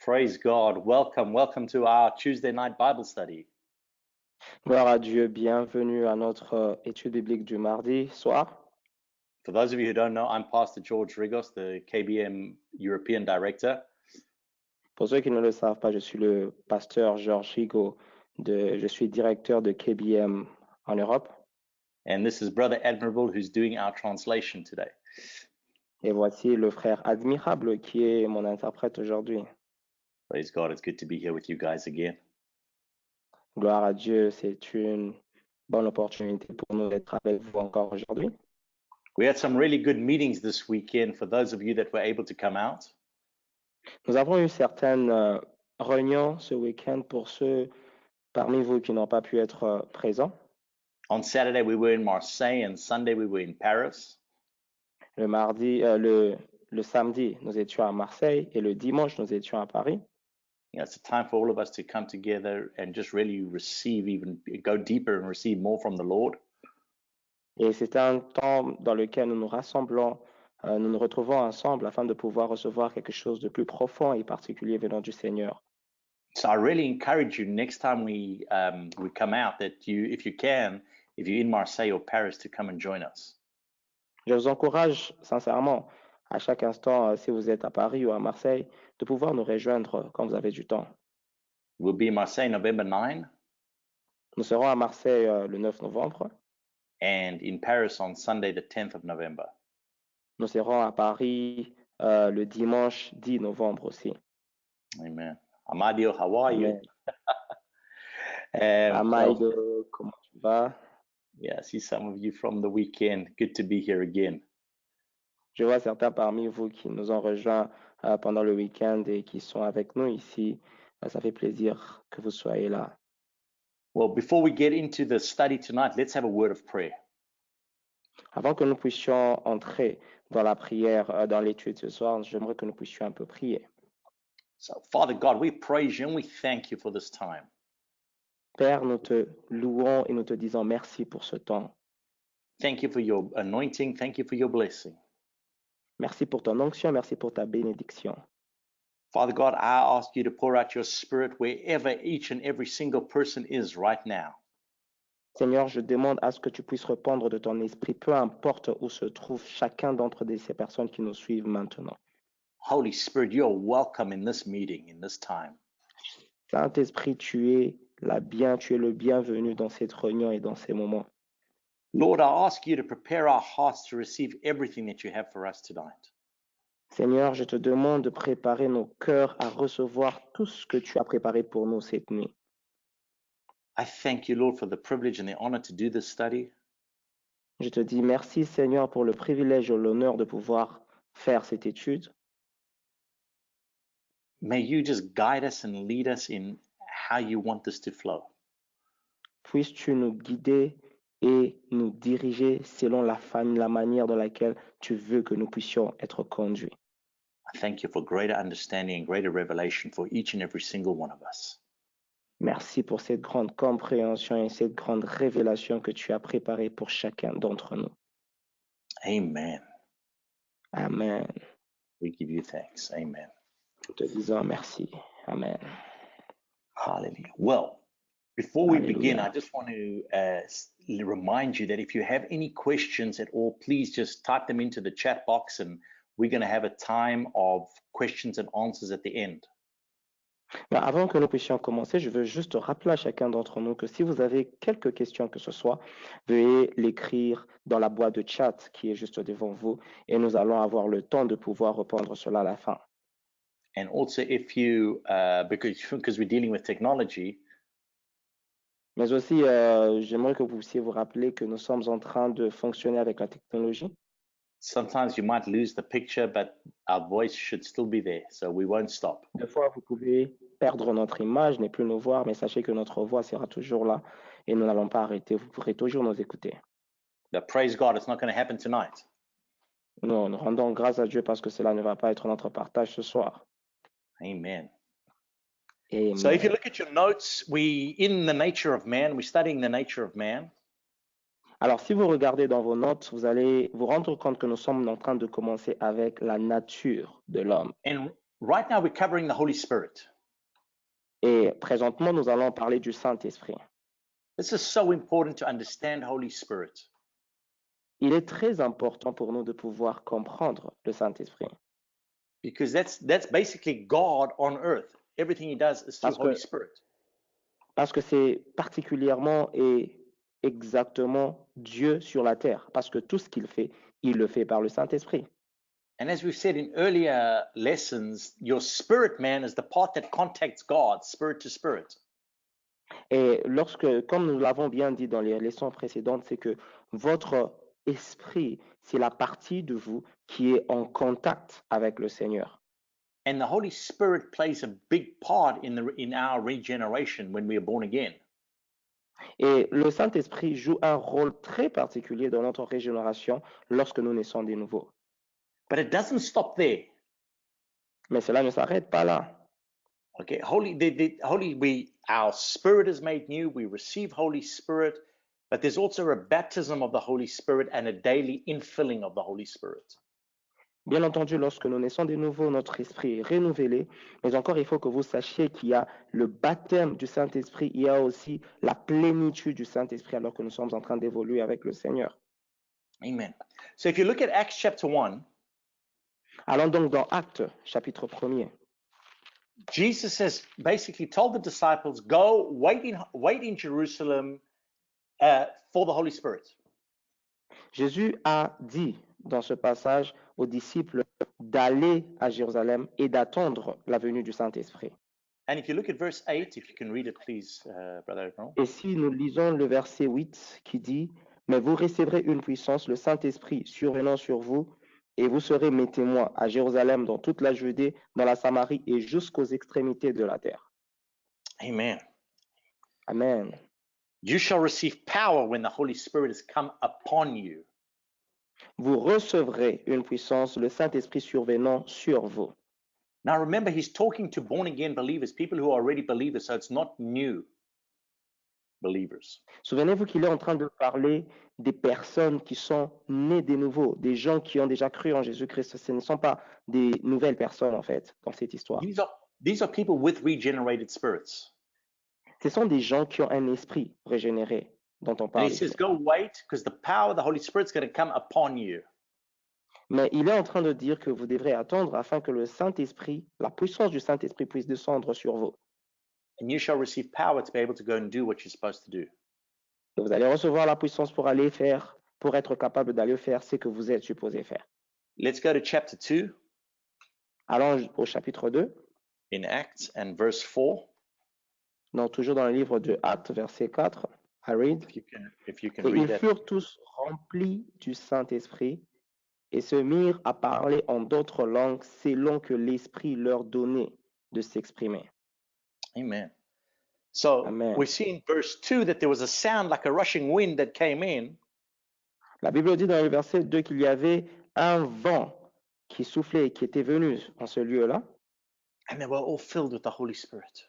Praise God. Welcome to our Tuesday night Bible study. Gloire à Dieu, bienvenue à notre étude biblique du mardi soir. For those of you who don't know, I'm Pastor George Rigos, the KBM European Director. Pour ceux qui ne le savent pas, je suis le pasteur Georges Higo, je suis directeur de KBM en Europe. And this is Brother Admirable who's doing our translation today. Et voici le frère Admirable qui est mon interprète aujourd'hui. Praise God. It's good to be here with you guys again. Gloire à Dieu, c'est une bonne opportunité pour nous d'être avec vous encore aujourd'hui. We had some really good meetings this weekend for those of you that were able to come out. Nous avons eu certaines réunions ce week-end pour ceux parmi vous qui n'ont pas pu être présents. On Saturday, we were in Marseille, and Sunday, we were in Paris. Le samedi, nous étions à Marseille et le dimanche, nous étions à Paris. It's a time for all of us to come together and just really receive, even go deeper and receive more from the Lord. Et c'est un temps dans lequel nous nous rassemblons, nous nous retrouvons ensemble afin de pouvoir recevoir quelque chose de plus profond et particulier venant du Seigneur. So I really encourage you next time we come out that you, if you're in Marseille or Paris, to come and join us. Je vous encourage sincèrement, à chaque instant, si vous êtes à Paris ou à Marseille, de pouvoir nous rejoindre quand vous avez du temps. We'll be in Marseille November 9 Nous serons à Marseille le 9 novembre. and in Paris on Sunday the 10th of November. Nous serons à Paris le dimanche 10 novembre aussi. Amen. Amadio, how are you? Amaido, comment tu vas? Yeah, I see some of you from the weekend. Good to be here again. Je vois certains parmi vous qui nous ont rejoints pendant le week-end et qui sont avec nous ici. Ça fait plaisir que vous soyez là. Well, before we get into the study tonight, let's have a word of prayer. Avant que nous puissions entrer dans la prière, dans l'étude ce soir, j'aimerais que nous puissions un peu prier. So, Father God, we praise you and we thank you for this time. Père, nous te louons et nous te disons merci pour ce temps. Thank you for your anointing. Thank you for your blessing. Merci pour ton onction, merci pour ta bénédiction. Father God, I ask you to pour out your spirit wherever each and every single person is right now. Seigneur, je demande à ce que tu puisses répandre de ton esprit, peu importe où se trouve chacun d'entre ces personnes qui nous suivent maintenant. Holy Spirit, you are welcome in this meeting, in this time. Saint-Esprit, tu es le bienvenu dans cette réunion et dans ces moments. Lord, I ask you to prepare our hearts to receive everything that you have for us tonight. Seigneur, je te demande de préparer nos cœurs à recevoir tout ce que tu as préparé pour nous cette nuit. I thank you, Lord, for the privilege and the honor to do this study. Je te dis merci, Seigneur, pour le privilège et l'honneur de pouvoir faire cette étude. May you just guide us and lead us in how you want this to flow. Puisses-tu nous guider et nous diriger selon la manière dans laquelle tu veux que nous puissions être conduits. I thank you for greater understanding and greater revelation for each and every single one of us. Merci pour cette grande compréhension et cette grande révélation que tu as préparée pour chacun d'entre nous. Amen. Amen. We give you thanks. Amen. Nous te disons merci. Amen. Hallelujah. Well, before we begin, Hallelujah. I just want to remind you that if you have any questions at all, please just type them into the chat box and we're going to have a time of questions and answers at the end. Mais avant que nous puissions commencer, je veux juste rappeler à chacun d'entre nous que si vous avez quelques questions que ce soit, veuillez l'écrire dans la boîte de chat qui est juste devant vous et nous allons avoir le temps de pouvoir répondre cela à la fin. And also, if you, because we're dealing with technology, Mais aussi, j'aimerais que vous puissiez vous rappeler que nous sommes en train de fonctionner avec la technologie. sometimes you might lose the picture, but our voice should still be there, so we won't stop. Des fois, vous pouvez perdre notre image, ne plus nous voir, mais sachez que notre voix sera toujours là et nous n'allons pas arrêter. Vous pourrez toujours nous écouter. But praise God, it's not going to happen tonight. Nous rendons grâce à Dieu parce que cela ne va pas être notre partage ce soir. Amen. Amen. So if you look at your notes, in the nature of man, we're studying the nature of man. Alors, si vous regardez dans vos notes, vous allez vous rendre compte que nous sommes en train de commencer avec la nature de l'homme. And right now we're covering the Holy Spirit. Et présentement, nous allons parler du Saint-Esprit. This is so important to understand Holy Spirit. Il est très important pour nous de pouvoir comprendre le Saint-Esprit. Because that's basically God on earth. Everything he does is through Holy Spirit. Parce que c'est particulièrement et exactement Dieu sur la terre. Parce que tout ce qu'il fait, il le fait par le Saint-Esprit. And as we've said in earlier lessons, your spirit man is the part that contacts God, spirit to spirit. Et comme nous l'avons bien dit dans les leçons précédentes, c'est que votre esprit, c'est la partie de vous qui est en contact avec le Seigneur. And the Holy Spirit plays a big part in our regeneration when we are born again. Et le Saint-Esprit joue un rôle très particulier dans notre régénération lorsque nous naissons de nouveau. But it doesn't stop there. Mais cela ne s'arrête pas là. Okay, our spirit is made new. We receive Holy Spirit, but there's also a baptism of the Holy Spirit and a daily infilling of the Holy Spirit. Bien entendu, lorsque nous naissons de nouveau, notre esprit est renouvelé. Mais encore, il faut que vous sachiez qu'il y a le baptême du Saint-Esprit. Il y a aussi la plénitude du Saint-Esprit alors que nous sommes en train d'évoluer avec le Seigneur. Amen. So if you look at Acts chapter 1, allons donc dans Actes, chapitre 1er. Jesus has basically told the disciples, go wait in Jerusalem for the Holy Spirit. Jésus a dit dans ce passage aux disciples d'aller à Jérusalem et d'attendre la venue du Saint-Esprit. And if you look at verse 8, if you can read it, please, Brother Earl. Et si nous lisons le verset 8 qui dit, mais vous recevrez une puissance, le Saint-Esprit survenant sur vous, et vous serez mes témoins à Jérusalem, dans toute la Judée, dans la Samarie et jusqu'aux extrémités de la terre. Amen. Amen. You shall receive power when the Holy Spirit has come upon you. Vous recevrez une puissance, le Saint-Esprit survenant sur vous. Now remember, he's talking to born again believers, people who are already believers, so it's not new believers. Souvenez-vous qu'il est en train de parler des personnes qui sont nées de nouveau, des gens qui ont déjà cru en Jésus-Christ. Ce ne sont pas des nouvelles personnes, en fait, dans cette histoire. These are people with regenerated spirits. Ce sont des gens qui ont un esprit régénéré, dont on And parle he says, ici. go wait, because the power of the Holy Spirit is going to come upon you. Mais il est en train de dire que vous devrez attendre afin que le Saint-Esprit, la puissance du Saint-Esprit puisse descendre sur vous. And you shall receive power to be able to go and do what you're supposed to do. Et vous allez recevoir la puissance pour aller faire, pour être capable d'aller faire ce que vous êtes supposé faire. Let's go to chapter 2 Allons au chapitre 2, in Acts and verse 4. donc toujours dans le livre de Actes, verset 4. I read. If you can Et read ils that. furent tous remplis du Saint-Esprit et se mirent à parler en d'autres langues selon que l'Esprit leur donnait de s'exprimer. Amen. So Amen. we see in verse 2 that there was a sound like a rushing wind that came in. La Bible dit dans le verset 2 qu'il y avait un vent qui soufflait et qui était venu en ce lieu-là, And they were all filled with the Holy Spirit.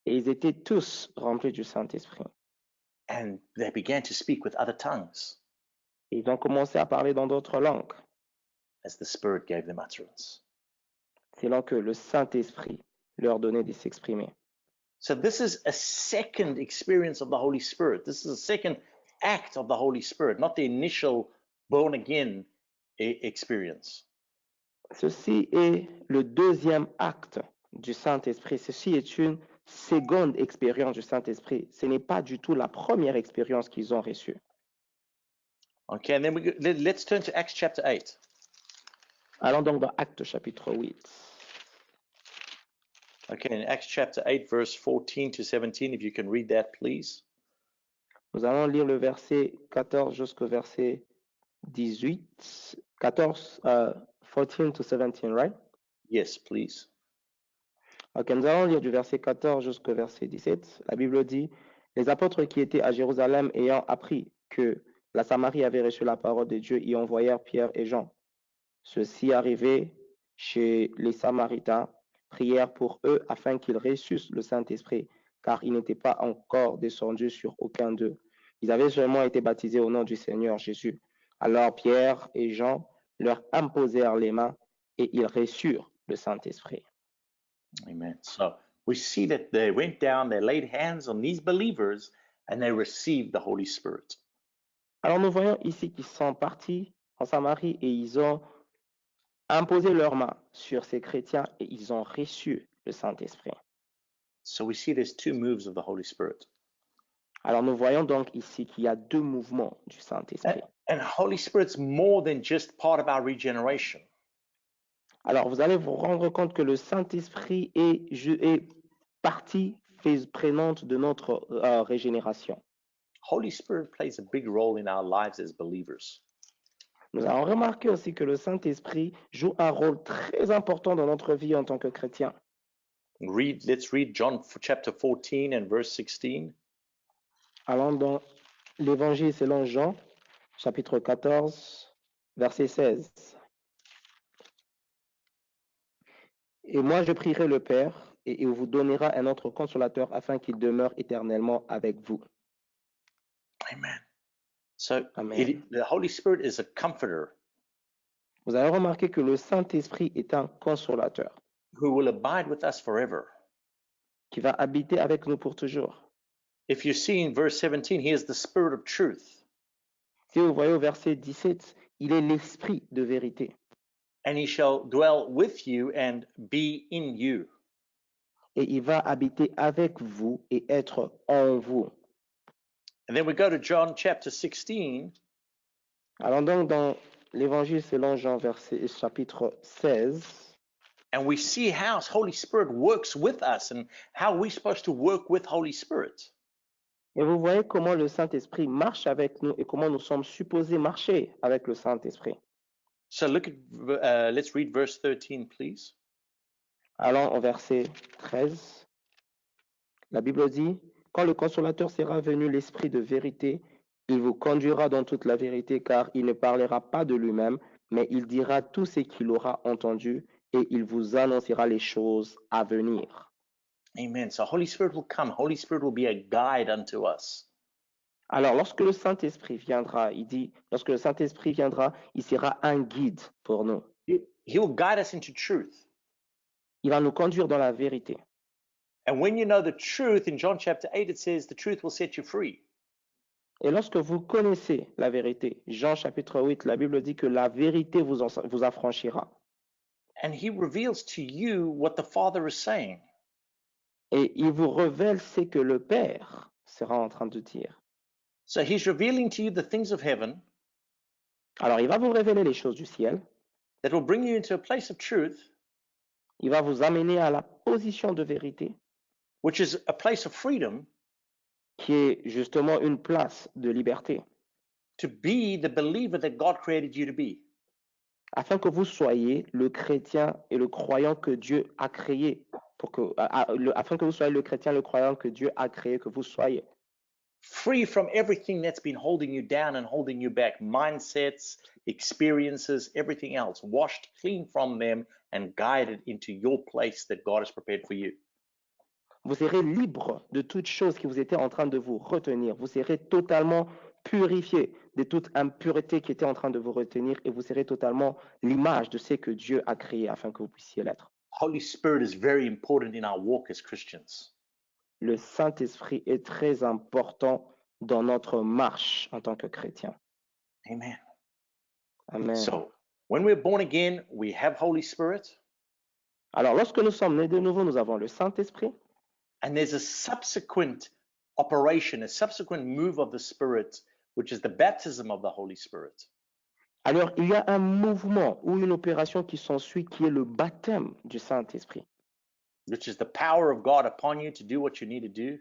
et ils étaient tous remplis du Saint-Esprit. And they began to speak with other tongues Et ils ont commencé à parler dans d'autres langues, as the Spirit gave them utterance. selon que le Saint-Esprit leur donnait de s'exprimer. So this is a second experience of the Holy Spirit. This is a second act of the Holy Spirit, not the initial born again experience. Ceci est le deuxième acte du Saint-Esprit. Ceci est une seconde expérience du Saint-Esprit. Ce n'est pas du tout la première expérience qu'ils ont reçue. Okay, and then let's turn to Acts chapter 8. Allons donc dans Actes chapitre 8. Okay, in Acts chapter 8, verse 14 to 17, if you can read that, please. Nous allons lire le verset 14 jusqu'au verset 18. 14, 14 to 17, right? Yes, please. Ok, nous allons lire du verset 14 jusqu'au verset 17. La Bible dit, les apôtres qui étaient à Jérusalem ayant appris que la Samarie avait reçu la parole de Dieu y envoyèrent Pierre et Jean. Ceux-ci arrivés chez les Samaritains prièrent pour eux afin qu'ils reçussent le Saint-Esprit, car il n'était pas encore descendu sur aucun d'eux. Ils avaient seulement été baptisés au nom du Seigneur Jésus. Alors Pierre et Jean leur imposèrent les mains et ils reçurent le Saint-Esprit. Amen. So we see that they went down, they laid hands on these believers, and they received the Holy Spirit. Alors nous voyons ici qu'ils sont partis en Samarie et ils ont imposé leurs mains sur ces chrétiens et ils ont reçu le Saint-Esprit. So we see there's two moves of the Holy Spirit. Alors nous voyons donc ici qu'il y a deux mouvements du Saint-Esprit. And Holy Spirit's more than just part of our regeneration. Alors vous allez vous rendre compte que le Saint-Esprit est partie prenante de notre régénération. Holy Spirit plays a big role in our lives as believers. Nous avons remarqué aussi que le Saint-Esprit joue un rôle très important dans notre vie en tant que chrétien. Let's read John chapter 14 and verse 16. Allons dans l'Évangile selon Jean, chapitre 14, verset 16. Et moi je prierai le Père, et il vous donnera un autre consolateur afin qu'il demeure éternellement avec vous. Amen. So Amen. the Holy Spirit is a comforter Vous avez remarqué que le Saint-Esprit est un consolateur who will abide with us forever. qui va habiter avec nous pour toujours. If you see in verse 17, he is the Spirit of truth. Si vous voyez au verset 17, il est l'Esprit de vérité. And he shall dwell with you and be in you. Et il va habiter avec vous et être en vous. And then we go to John chapter 16. Allons donc dans l'Évangile selon Jean, chapitre 16. And we see how Holy Spirit works with us and how we're supposed to work with Holy Spirit. Et vous voyez comment le Saint-Esprit marche avec nous et comment nous sommes supposés marcher avec le Saint-Esprit. So look at, let's read verse 13, please. Allons au verset 13. La Bible dit, quand le consolateur sera venu, l'Esprit de vérité, il vous conduira dans toute la vérité, car il ne parlera pas de lui-même, mais il dira tout ce qu'il aura entendu et il vous annoncera les choses à venir. Amen. So Holy Spirit will come. Holy Spirit will be a guide unto us. Alors, lorsque le Saint-Esprit viendra, il dit, lorsque le Saint-Esprit viendra, il sera un guide pour nous. He will guide us into truth. Il va nous conduire dans la vérité. And when you know the truth, in John chapter 8, it says the truth will set you free. Et lorsque vous connaissez la vérité, Jean chapitre 8, la Bible dit que la vérité vous affranchira. And he reveals to you what the Father is saying. Et il vous révèle ce que le Père sera en train de dire. So he's revealing to you the things of heaven Alors, il va vous révéler les choses du ciel. that will bring you into a place of truth, Il va vous amener à la position de vérité, which is a place of freedom, qui est justement une place de liberté, to be the believer that God created you to be. afin que vous soyez le chrétien et le croyant que Dieu a créé, afin que vous soyez le chrétien et le croyant que Dieu a créé que vous soyez. Free from everything that's been holding you down and holding you back, mindsets, experiences, everything else, washed clean from them and guided into your place that God has prepared for you. Vous serez libre de toute chose qui vous était en train de vous retenir. Vous serez totalement purifié de toute impureté qui était en train de vous retenir et vous serez totalement l'image de ce que Dieu a créé afin que vous puissiez l'être. Holy Spirit is very important in our walk as Christians. Le Saint-Esprit est très important dans notre marche en tant que chrétien. Amen. Amen. So, when we're born again, we have Holy Spirit, Alors, lorsque nous sommes nés de nouveau, nous avons le Saint-Esprit. and there's a subsequent operation, a subsequent move of the Spirit, which is the baptism of the Holy Spirit. Alors, il y a un mouvement ou une opération qui s'ensuit qui est le baptême du Saint-Esprit. Which is the power of God upon you to do what you need to do.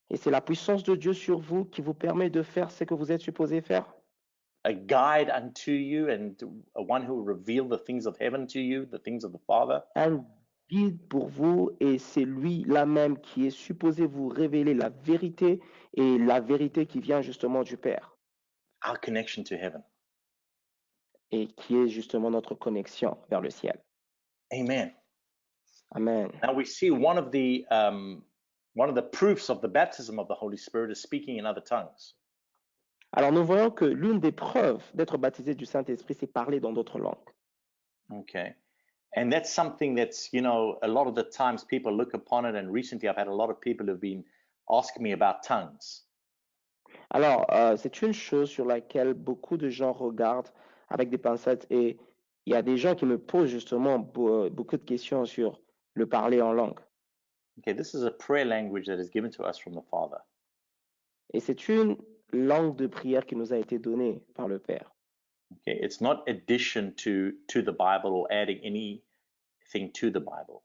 Et c'est la puissance de Dieu sur vous qui vous permet de faire ce que vous êtes supposé faire. A guide unto you and a one who will reveal the things of heaven to you, the things of the Father. Un guide pour vous et c'est lui-là même qui est supposé vous révéler la vérité et la vérité qui vient justement du Père Our connection to heaven. et qui est justement notre connexion vers le ciel. Amen. Amen. Now we see one of the proofs of the baptism of the Holy Spirit is speaking in other tongues. Alors nous voyons que l'une des preuves d'être baptisé du Saint-Esprit, c'est parler dans d'autres langues. Okay. And that's something that's, you know, a lot of the times people look upon it. And recently I've had a lot of people who've been asking me about tongues. Alors, c'est une chose sur laquelle beaucoup de gens regardent avec des pincettes et il y a des gens qui me posent justement beaucoup de questions sur le parler en langue. Okay, this is a prayer language that is given to us from the Father. Et c'est une langue de prière qui nous a été donnée par le Père. Okay, it's not addition to the Bible or adding anything to the Bible.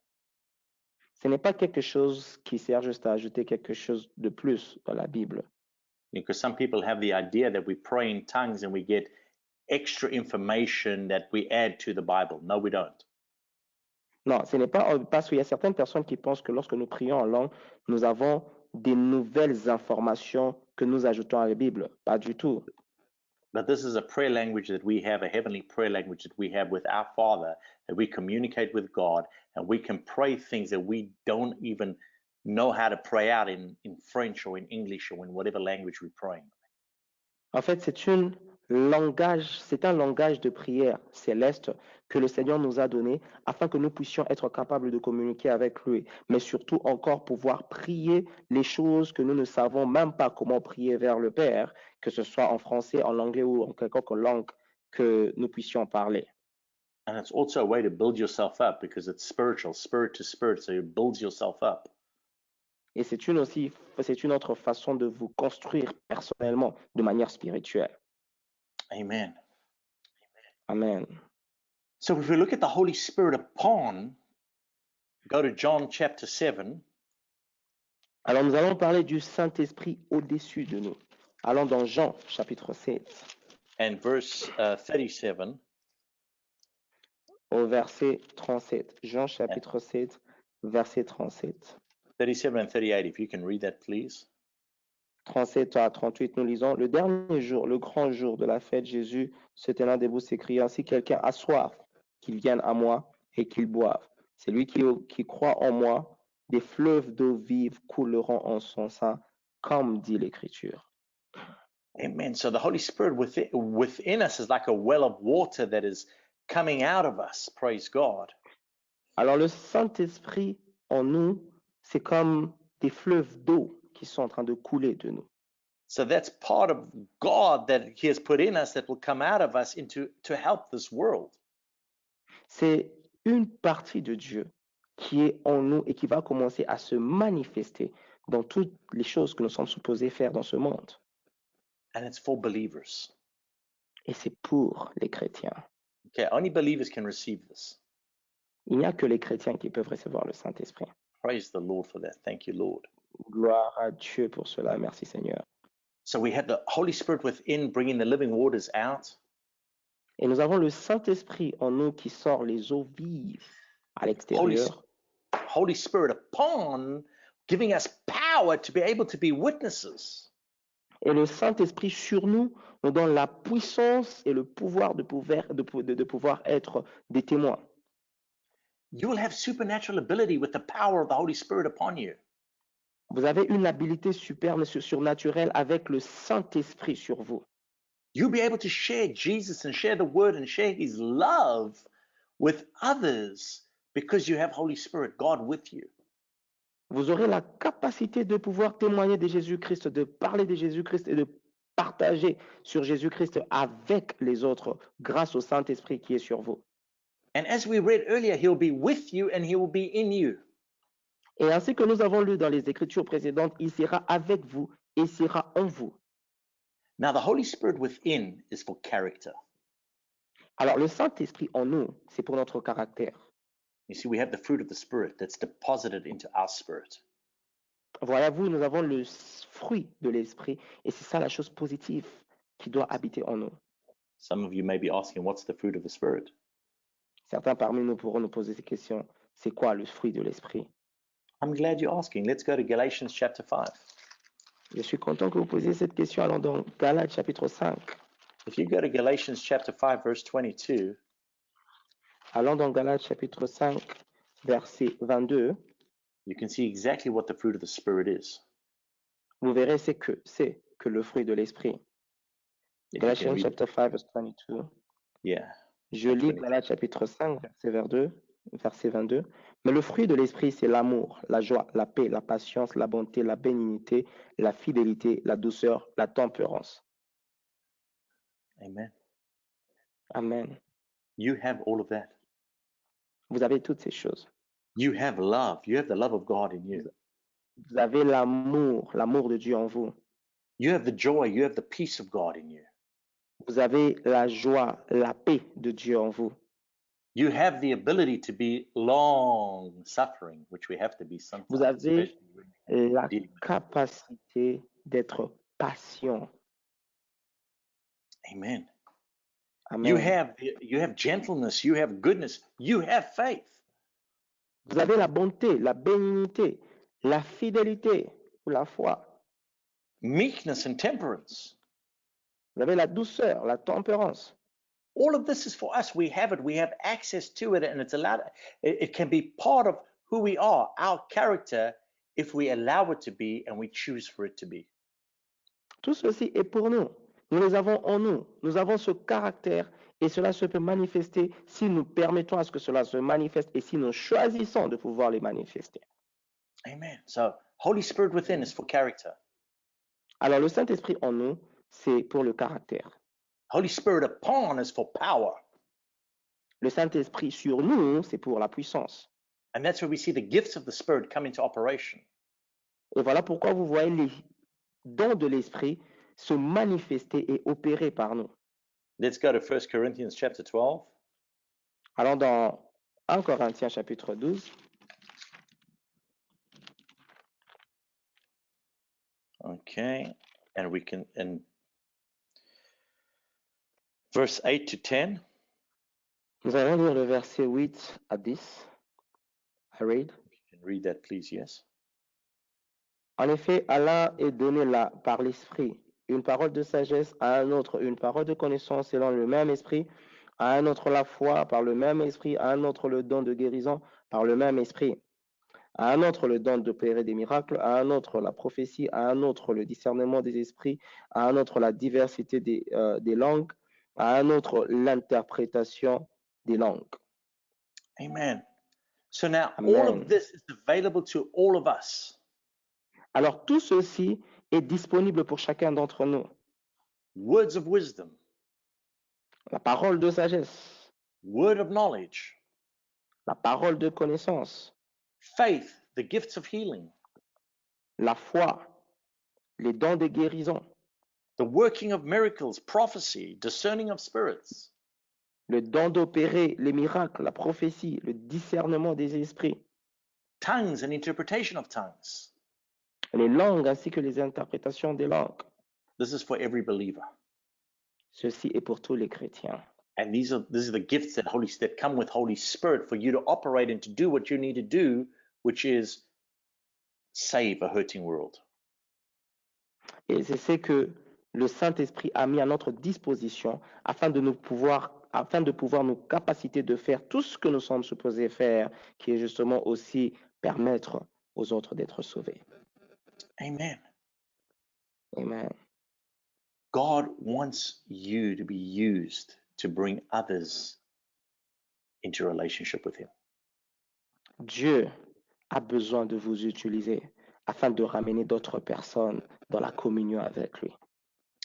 Ce n'est pas quelque chose qui sert juste à ajouter quelque chose de plus dans la Bible. Because some people have the idea that we pray in tongues and we get extra information that we add to the Bible. No, we don't. Non, ce n'est pas parce qu'il y a certaines personnes qui pensent que lorsque nous prions en langue, nous avons des nouvelles informations que nous ajoutons à la Bible. Pas du tout. But this is a prayer language that we have, a heavenly prayer language that we have with our Father, that we communicate with God, and we can pray things that we don't even know how to pray out in French or in English or in whatever language we're praying. En fait, c'est un langage de prière céleste que le Seigneur nous a donné afin que nous puissions être capables de communiquer avec lui, mais surtout encore pouvoir prier les choses que nous ne savons même pas comment prier vers le Père, que ce soit en français, en anglais ou en quelconque langue que nous puissions parler. And it's also a way to build yourself up because it's spiritual, spirit to spirit, so it builds yourself up. Et c'est une autre façon de vous construire personnellement de manière spirituelle. Amen. Amen. So if we look at the Holy Spirit upon, go to John chapter 7. Alors nous allons parler du Saint-Esprit au-dessus de nous. Allons dans Jean chapitre 7. And verse 37. Au verset 37. Jean chapitre 7, verset 37. 37 and 38, if you can read that, please. 37 à 38, nous lisons: Le dernier jour, le grand jour de la fête, Jésus se tenant debout s'écria: Si quelqu'un a soif, qu'il vienne à moi et qu'il boive. C'est lui qui croit en moi, des fleuves d'eau vive couleront en son sein, comme dit l'Écriture. Amen. So the Holy Spirit within us is like a well of water that is coming out of us. Praise God. Alors le Saint-Esprit en nous, c'est comme des fleuves d'eau qui sont en train de couler de nous. So that's part of God that He has put in us that will come out of us to help this world. C'est une partie de Dieu qui est en nous et qui va commencer à se manifester dans toutes les choses que nous sommes supposés faire dans ce monde. And it's for believers. Et c'est pour les chrétiens. Okay, only believers can receive this. Il n'y a que les chrétiens qui peuvent recevoir le Saint-Esprit. Praise the Lord for that. Thank you, Lord. Gloire à Dieu pour cela. Merci Seigneur. So we have the Holy Spirit within bringing the living waters out. Et nous avons le Saint-Esprit en nous qui sort les eaux vives à l'extérieur. Holy Spirit upon, giving us power to be able to be witnesses. Et le Saint-Esprit sur nous nous donne la puissance et le pouvoir de pouvoir être des témoins. You will have supernatural ability with the power of the Holy Spirit upon you. Vous avez une habilité surnaturelle avec le Saint-Esprit sur vous. You'll be able to share Jesus and share the word and share His love with others because you have Holy Spirit, God with you. Vous aurez la capacité de pouvoir témoigner de Jésus-Christ, de parler de Jésus-Christ et de partager sur Jésus-Christ avec les autres grâce au Saint-Esprit qui est sur vous. And as we read earlier, He'll be with you and He will be in you. Et ainsi que nous avons lu dans les Écritures précédentes, il sera avec vous et sera en vous. Now, the Holy Spirit within is for character. Alors, le Saint-Esprit en nous, c'est pour notre caractère. You see, we have the fruit of the Spirit that's deposited into our spirit. Voyez-vous, nous avons le fruit de l'Esprit et c'est ça la chose positive qui doit habiter en nous. Some of you may be asking, what's the fruit of the Spirit? Certains parmi nous pourront nous poser ces questions. C'est quoi le fruit de l'Esprit? I'm glad you're asking. Let's go to Galatians chapter 5. Je suis content que vous posiez cette question. Allons dans Galates chapitre 5. If you go to Galatians chapter 5, verse 22, Allons dans Galates chapitre 5, verset 22. you can see exactly what the fruit of the Spirit is. Vous verrez c'est que le fruit de l'Esprit. If you can Galatians read- chapter 5, verse 22. Yeah. Je lis 22. Galates chapitre 5, verset 22. verset 22. Mais le fruit de l'esprit, c'est l'amour, la joie, la paix, la patience, la bonté, la bénignité, la fidélité, la douceur, la tempérance. Amen. Amen. You have all of that. Vous avez toutes ces choses. You have love. You have the love of God in you. Vous avez l'amour, l'amour de Dieu en vous. You have the joy. You have the peace of God in you. Vous avez la joie, la paix de Dieu en vous. You have the ability to be long suffering, which we have to be Vous sometimes, avez especially when we're la dealing with. capacité d'être patient. Amen. You Amen. have gentleness. You have goodness. You have faith. Vous avez la bonté, la bénignité, la fidélité ou la foi. Meekness and temperance. Vous avez la douceur, la tempérance. All of this is for us. We have it. We have access to it, and it's allowed. It can be part of who we are, our character, if we allow it to be and we choose for it to be. Tout ceci est pour nous. Nous les avons en nous. Nous avons ce caractère et cela se peut manifester si nous permettons à ce que cela se manifeste et si nous choisissons de pouvoir les manifester. Amen. So, Holy Spirit within is for character. Alors le Saint-Esprit en nous, c'est pour le caractère. Holy Spirit upon is for power. Le Saint-Esprit sur nous, c'est pour la puissance. And that's where we see the gifts of the Spirit come into operation. Et voilà pourquoi vous voyez les dons de l'Esprit se manifester et opérer par nous. Let's go to 1 Corinthians chapter 12. Allons dans 1 Corinthiens chapitre 12. Okay. And we can, in verse 8 to 10. Nous allons lire le verset 8 à 10. I read. You can read that, please. Yes. En effet, à l'un est donné là, par l'Esprit, une parole de sagesse, à un autre une parole de connaissance selon le même Esprit, à un autre la foi par le même Esprit, à un autre le don de guérison par le même Esprit, à un autre le don d'opérer des miracles, à un autre la prophétie, à un autre le discernement des esprits, à un autre la diversité des langues, à un autre l'interprétation des langues. Amen. So now all Amen. of this is available to all of us. Alors tout ceci est disponible pour chacun d'entre nous. Words of wisdom, La parole de sagesse, word of knowledge, la parole de connaissance, faith, the gifts of healing, la foi, les dons de guérison, the working of miracles, prophecy, discerning of spirits, le don d'opérer les miracles, la prophétie, le discernement des esprits, tongues and interpretation of tongues. les langues ainsi que les interprétations des langues. This is for every believer. Ceci est pour tous les chrétiens. And these are the gifts that come with Holy Spirit for you to operate and to do what you need to do, which is save a hurting world. Et c'est ce que le Saint-Esprit a mis à notre disposition afin de pouvoir nous capaciter de faire tout ce que nous sommes supposés faire, qui est justement aussi permettre aux autres d'être sauvés. Amen. Amen. God wants you to be used to bring others into relationship with Him. Dieu a besoin de vous utiliser afin de ramener d'autres personnes dans la communion avec lui.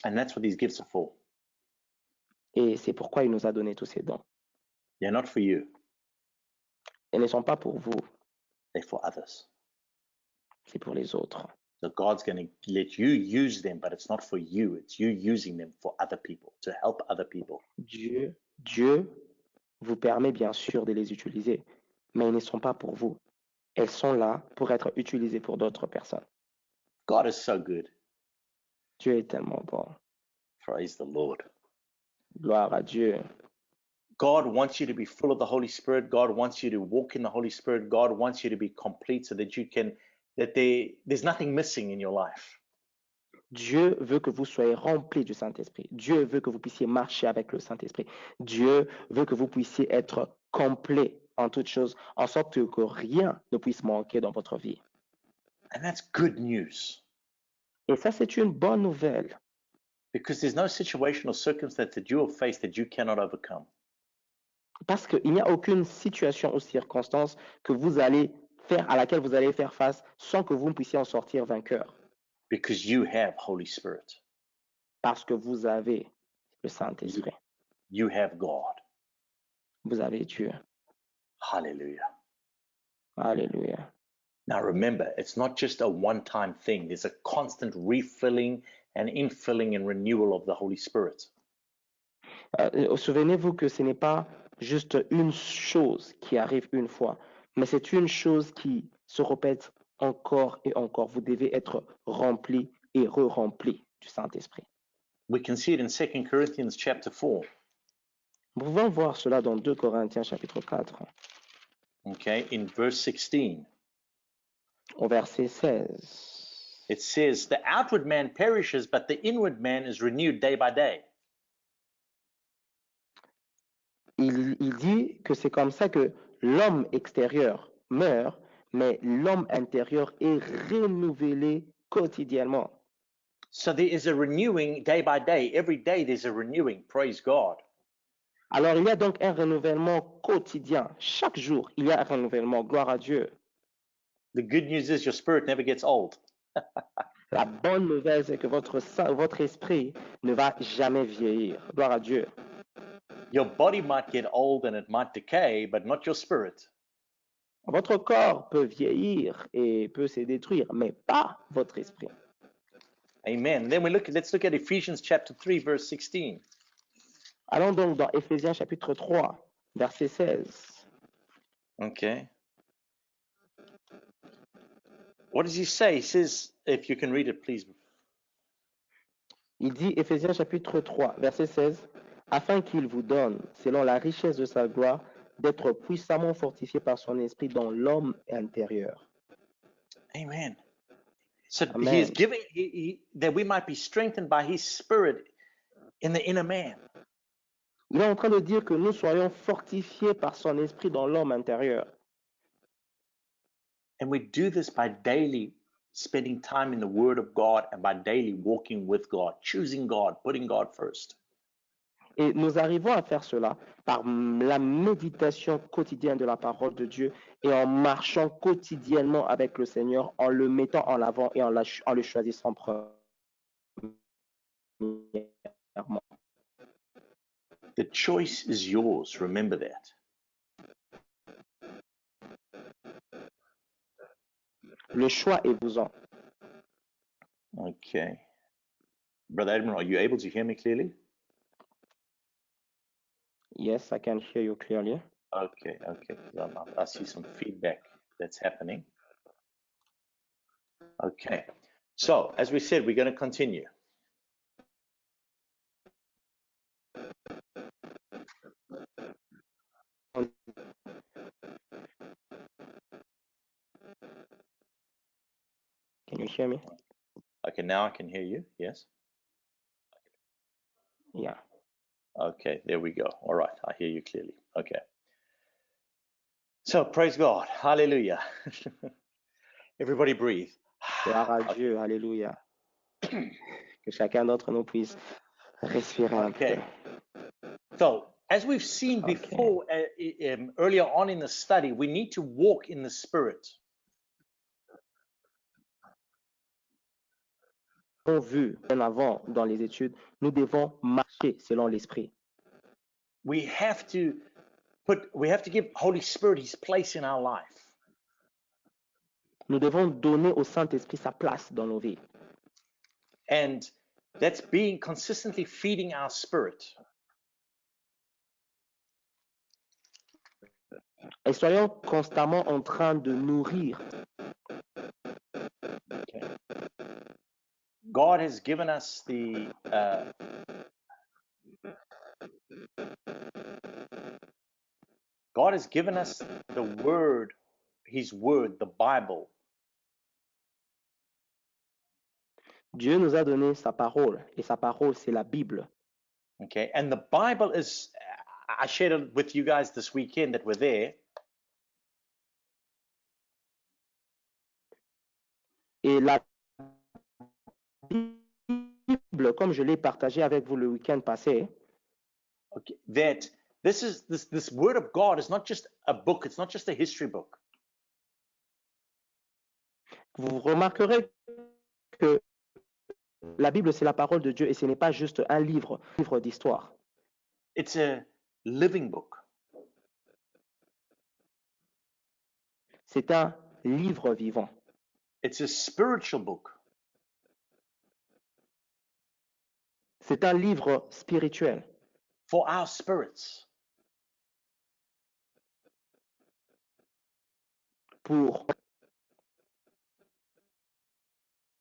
And that's what these gifts are for. Et c'est pourquoi il nous a donné tous ces dons. They're not for you, Ils ne sont pas pour vous, they're for others. c'est pour les autres. So God's going to let you use them, but it's not for you. It's you using them for other people, to help other people. Dieu vous permet bien sûr de les utiliser, mais ils ne sont pas pour vous. Elles sont là pour être utilisées pour d'autres personnes. God is so good. Dieu est tellement bon. Praise the Lord. Gloire à Dieu. God wants you to be full of the Holy Spirit. God wants you to walk in the Holy Spirit. God wants you to be complete so that you can, there's nothing missing in your life. Dieu veut que vous soyez remplis du Saint-Esprit. Dieu veut que vous puissiez marcher avec le Saint-Esprit. Dieu veut que vous puissiez être complet en toutes choses, en sorte que rien ne puisse manquer dans votre vie. And that's good news. Et ça, c'est une bonne nouvelle. Because there's no situation or circumstance that you will face that you cannot overcome. Parce qu'il n'y a aucune situation ou circonstance que vous allez faire, à laquelle vous allez faire face sans que vous ne puissiez en sortir vainqueur. because you have Holy Spirit. Parce que vous avez le Saint-Esprit. You have God. Vous avez Dieu. Hallelujah. Alléluia. Now remember, it's not just a one-time thing. There's a constant refilling and infilling and renewal of the Holy Spirit. Souvenez-vous que ce n'est pas juste une chose qui arrive une fois, mais c'est une chose qui se répète encore et encore. Vous devez être rempli et re-rempli du Saint-Esprit. We can see it in 2 Corinthians chapter 4. Nous pouvons voir cela dans 2 Corinthiens chapitre 4, Okay, in verse 16. au verset 16. It says, the outward man perishes, but the inward man is renewed day by day. Il dit que c'est comme ça que l'homme extérieur meurt, mais l'homme intérieur est renouvelé quotidiennement. So there is a renewing day by day. Every day there's a renewing. Praise God. Alors, il y a donc un renouvellement quotidien. Chaque jour, il y a un renouvellement. Gloire à Dieu. The good news is your spirit never gets old. La bonne nouvelle, c'est que votre esprit ne va jamais vieillir. Gloire à Dieu. Your body might get old and it might decay, but not your spirit. Votre corps peut vieillir et peut se détruire, mais pas votre esprit. Amen. Then let's look at Ephesians chapter 3, verse 16. Allons donc dans Éphésiens chapitre 3, verset 16. Okay. What does he say? He says, if you can read it, please. Il dit, Éphésiens chapitre 3, verset 16, afin qu'il vous donne, selon la richesse de sa gloire, d'être puissamment fortifié par son esprit dans l'homme intérieur. Amen. So Amen. he is giving that we might be strengthened by his spirit in the inner man. Il est en train de dire que nous soyons fortifiés par son esprit dans l'homme intérieur. And we do this by daily spending time in the Word of God and by daily walking with God, choosing God, putting God first. Et nous arrivons à faire cela par la méditation quotidienne de la parole de Dieu et en marchant quotidiennement avec le Seigneur, en le mettant en avant et en le choisissant premièrement. The choice is yours. Remember that. Le choix est vous-en. Okay. Brother Edmund, are you able to hear me clearly? Yes, I can hear you clearly. Okay. I see some feedback that's happening. Okay. So, as we said, we're going to continue. Can you hear me? Okay, now I can hear you. Yes. Yeah. Okay, there we go. All right, I hear you clearly. Okay. So, praise God. Hallelujah. Everybody breathe. Gloire à Dieu, alléluia. Que chacun d'entre nous puisse respirer un peu. Okay. So, as we've seen before, earlier on in the study, we need to walk in the Spirit. Nous avons vu en avant dans les études, nous devons marcher selon l'esprit. We have to give Holy Spirit his place in our life. Nous devons donner au Saint-Esprit sa place dans nos vies. And that's being consistently feeding our spirit. Et soyons constamment en train de nourrir. Okay. God has given us the word, his word, the Bible. Dieu nous a donné sa parole, et sa parole, c'est la Bible. Okay, and the Bible is, I shared it with you guys this weekend that were there. Et la Bible, comme je l'ai partagé avec vous le week-end passé, Okay, that This word of God is not just a book, it's not just a history book. Vous remarquerez que la Bible, c'est la parole de Dieu et ce n'est pas juste un livre d'histoire. It's a living book. C'est un livre vivant. It's a spiritual book. C'est un livre spirituel for our spirits. pour.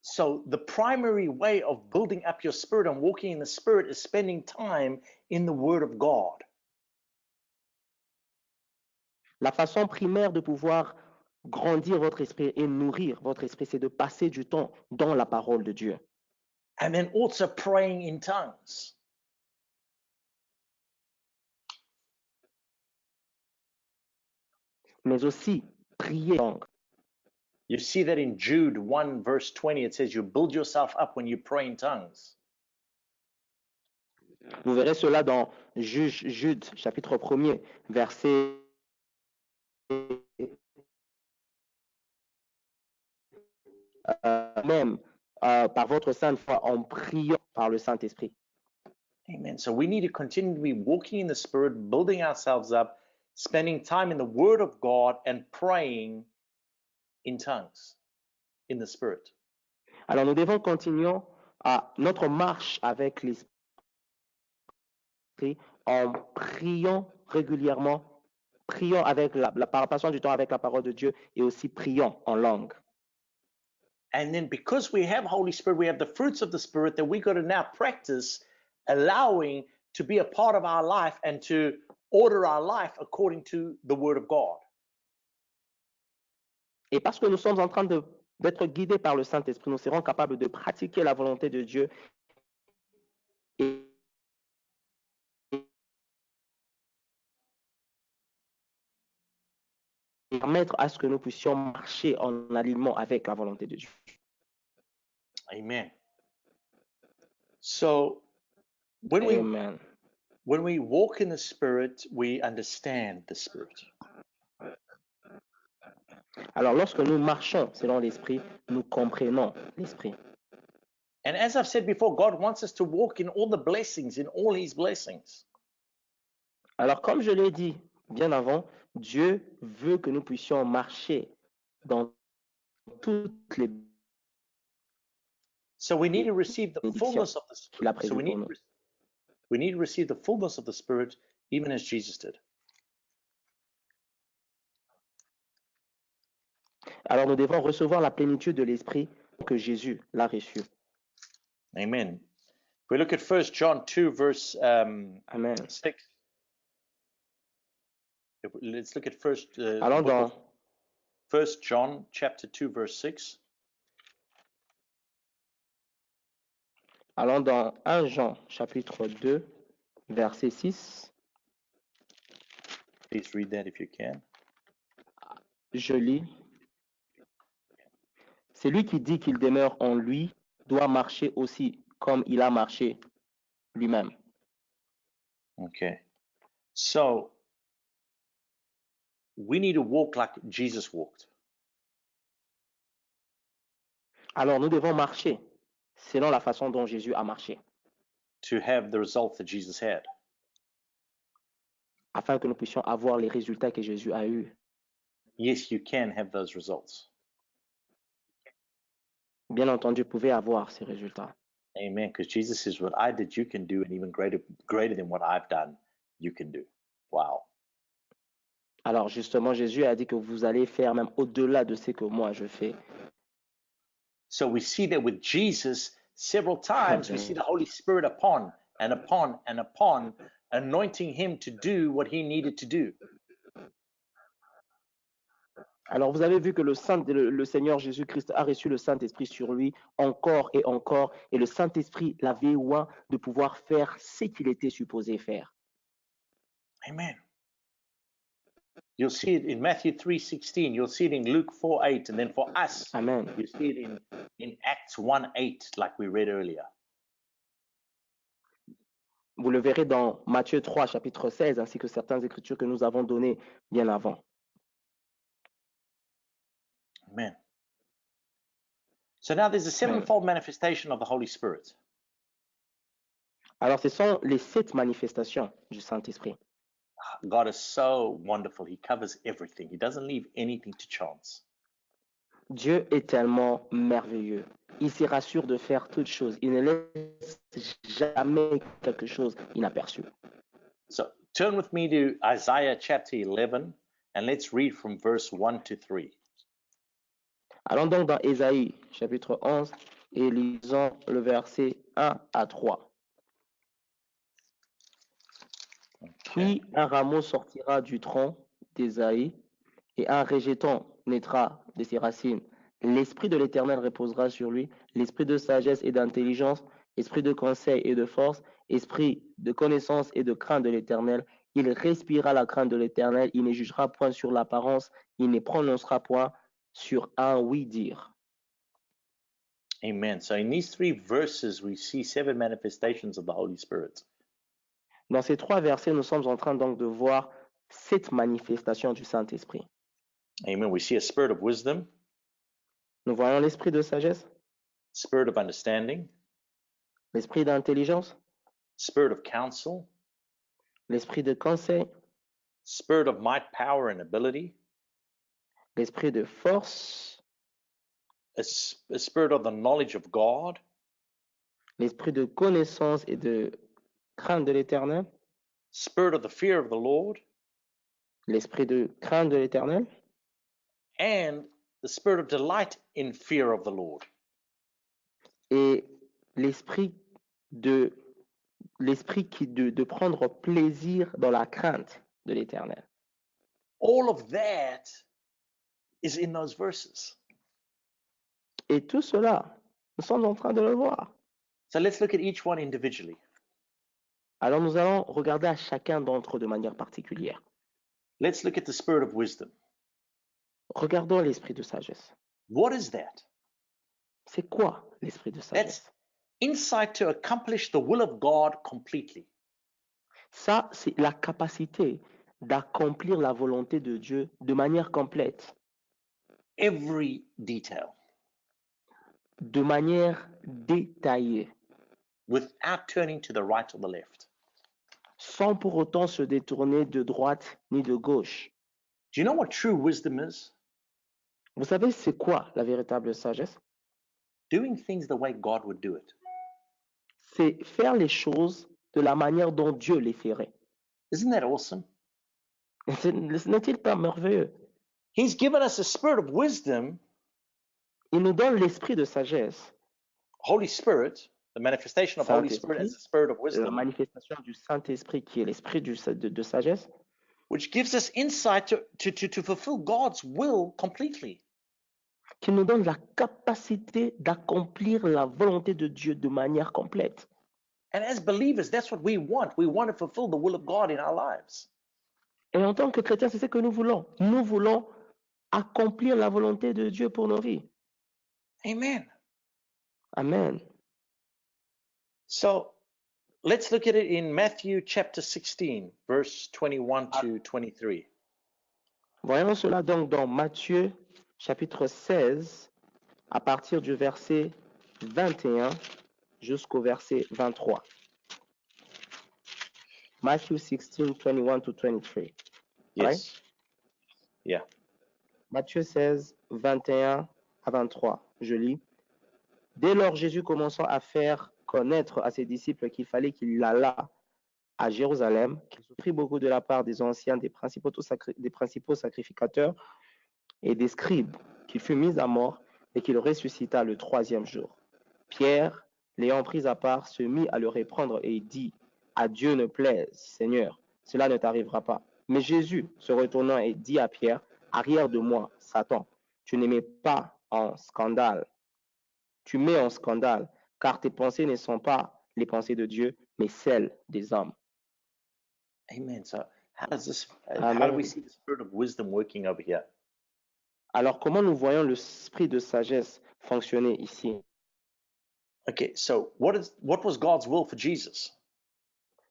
So the primary way of building up your spirit and walking in the spirit is spending time in the word of God. La façon primaire de pouvoir grandir votre esprit et nourrir votre esprit, c'est de passer du temps dans la parole de Dieu. And then also praying in tongues. Mais aussi prier en langue. You see that in Jude 1 verse 20, it says you build yourself up when you pray in tongues. Vous verrez cela dans Jude, chapitre 1er, verset même par votre sainte foi en priant par le Saint-Esprit. Amen. So we need to continue to be walking in the Spirit, building ourselves up, spending time in the Word of God and praying in tongues, in the Spirit. Alors nous devons continuer à notre marche avec l'Esprit en priant régulièrement, priant avec passant du temps avec la parole de Dieu et aussi priant en langue. And then because we have Holy Spirit, we have the fruits of the Spirit that we got to now practice allowing to be a part of our life and to order our life according to the Word of God. Et parce que nous sommes en train d'être guidés par le Saint-Esprit, nous serons capables de pratiquer la volonté de Dieu et permettre à ce que nous puissions marcher en alignement avec la volonté de Dieu. Amen. So when Amen. we walk in the Spirit, we understand the Spirit. Alors lorsque nous marchons selon l'Esprit, nous comprenons l'Esprit. And as I've said before, God wants us to walk in all the blessings, in all His blessings. Alors comme je l'ai dit bien avant, Dieu veut que nous puissions marcher dans toutes les So we need to receive the fullness of the qu'il a Spirit. So prévues pour nous. we need to receive the fullness of the Spirit, even as Jesus did. Alors nous devons recevoir la plénitude de l'Esprit que Jésus l'a reçu. Amen. If we look at 1 John 2, verse Amen. 6. Let's look at first. Allons dans 1 John chapter 2, verse 6. Allons dans 1 Jean chapitre 2 verset 6. Please read that if you can. Je lis. C'est lui qui dit qu'il demeure en lui doit marcher aussi comme il a marché lui-même. Okay. So we need to walk like Jesus walked. Alors nous devons marcher selon la façon dont Jésus a marché, to have the results that Jesus had. afin que nous puissions avoir les résultats que Jésus a eus. Yes, you can have those results. Bien entendu, vous pouvez avoir ces résultats. Amen. Because Jesus says, what I did, you can do, and even greater than what I've done, you can do. Wow. Alors justement, Jésus a dit que vous allez faire même au-delà de ce que moi je fais. So we see that with Jesus, several times we see the Holy Spirit upon and upon and upon, anointing him to do what he needed to do. Alors vous avez vu que le Seigneur Jésus-Christ a reçu le Saint-Esprit sur lui encore, et le Saint-Esprit l'avait oint de pouvoir faire ce qu'il était supposé faire. Amen. You'll see it in Matthew 3:16. You'll see it in Luke 4:8, and then for us, Amen. you see it in Acts 1:8, like we read earlier. Vous le verrez dans Matthieu 3, chapitre 16, ainsi que certaines écritures que nous avons données bien avant. Amen. So now there's a sevenfold manifestation of the Holy Spirit. Alors, ce sont les 7 manifestations du Saint-Esprit. God is so wonderful. He covers everything. He doesn't leave anything to chance. Dieu est tellement merveilleux. Il s'y rassure de faire toutes choses. Il ne laisse jamais quelque chose inaperçu. So turn with me to Isaiah chapter 11 and let's read from verse 1 to 3. Allons donc dans Ésaïe, chapitre 11, et lisons le verset 1 à 3. Puis un rameau sortira du tronc d'Ésaïe, et un rejeton naîtra de ses racines. L'esprit de l'Éternel reposera sur lui, l'esprit de sagesse et d'intelligence, esprit de conseil et de force, esprit de connaissance et de crainte de l'Éternel. Il respirera la crainte de l'Éternel, il ne jugera point sur l'apparence, il ne prononcera point sur un oui-dire. Amen. So in these 3 verses, we see 7 manifestations of the Holy Spirit. Dans ces 3 versets, nous sommes en train donc de voir 7 manifestations du Saint-Esprit. Amen. We see a spirit of wisdom, Nous voyons l'esprit de sagesse, spirit of understanding, l'esprit d'intelligence, spirit of counsel, l'esprit de conseil, spirit of might, power, and ability, l'esprit de force, a spirit of the knowledge of God, l'esprit de connaissance et de crainte de l'Éternel, spirit of the fear of the Lord, l'esprit de crainte de l'Éternel, and the spirit of delight in fear of the Lord. et l'esprit de prendre plaisir dans la crainte de l'Éternel. All of that is in those verses. Et tout cela, nous sommes en train de le voir. So let's look at each one individually. Alors nous allons regarder à chacun d'entre eux de manière particulière. Let's look at the spirit of wisdom. Regardons l'esprit de sagesse. What is that? C'est quoi l'esprit de sagesse? That's insight to accomplish the will of God completely. Ça, c'est la capacité d'accomplir la volonté de Dieu de manière complète, Every detail, de manière détaillée, without turning to the right or the left. sans pour autant se détourner de droite ni de gauche. Do you know what true wisdom is? Vous savez, c'est quoi la véritable sagesse? Doing things the way God would do it. C'est faire les choses de la manière dont Dieu les ferait. Isn't that awesome? N'est-il pas merveilleux? He's given us a spirit of wisdom, Il nous donne l'esprit de sagesse, Holy Spirit, the manifestation of Holy Spirit as Saint-Esprit, the spirit of la wisdom, manifestation du Saint-Esprit qui est l'esprit de sagesse, which gives us insight to fulfill God's will completely. qui nous donne la capacité d'accomplir la volonté de Dieu de manière complète. And as believers, that's what we want. We want to fulfill the will of God in our lives. Et en tant que chrétiens, c'est ce que nous voulons. Nous voulons accomplir la volonté de Dieu pour nos vies. Amen. Amen. So let's look at it in Matthew chapter 16, verse 21 to 23. Voyons cela donc dans Matthieu chapitre 16, à partir du verset 21 jusqu'au verset 23. Matthew 16, 21 to 23. Yes. Right? Yeah. Matthieu 16, 21 à 23. Je lis. Dès lors, Jésus commençant à faire connaître à ses disciples qu'il fallait qu'il allât à Jérusalem, qu'il souffrit beaucoup de la part des anciens, des principaux sacrificateurs et des scribes, qu'il fut mis à mort et qu'il ressuscita le 3e jour. Pierre, l'ayant pris à part, se mit à le reprendre et dit, « À Dieu ne plaise, Seigneur, cela ne t'arrivera pas. » Mais Jésus, se retournant, et dit à Pierre, « Arrière de moi, Satan, tu ne mets pas en scandale. Tu mets en scandale, car tes pensées ne sont pas les pensées de Dieu, mais celles des hommes. » Amen. So how does this, how do Amen. we see the spirit of wisdom working over here? Alors, comment nous voyons l'esprit de sagesse fonctionner ici? Okay, so what was God's will for Jesus?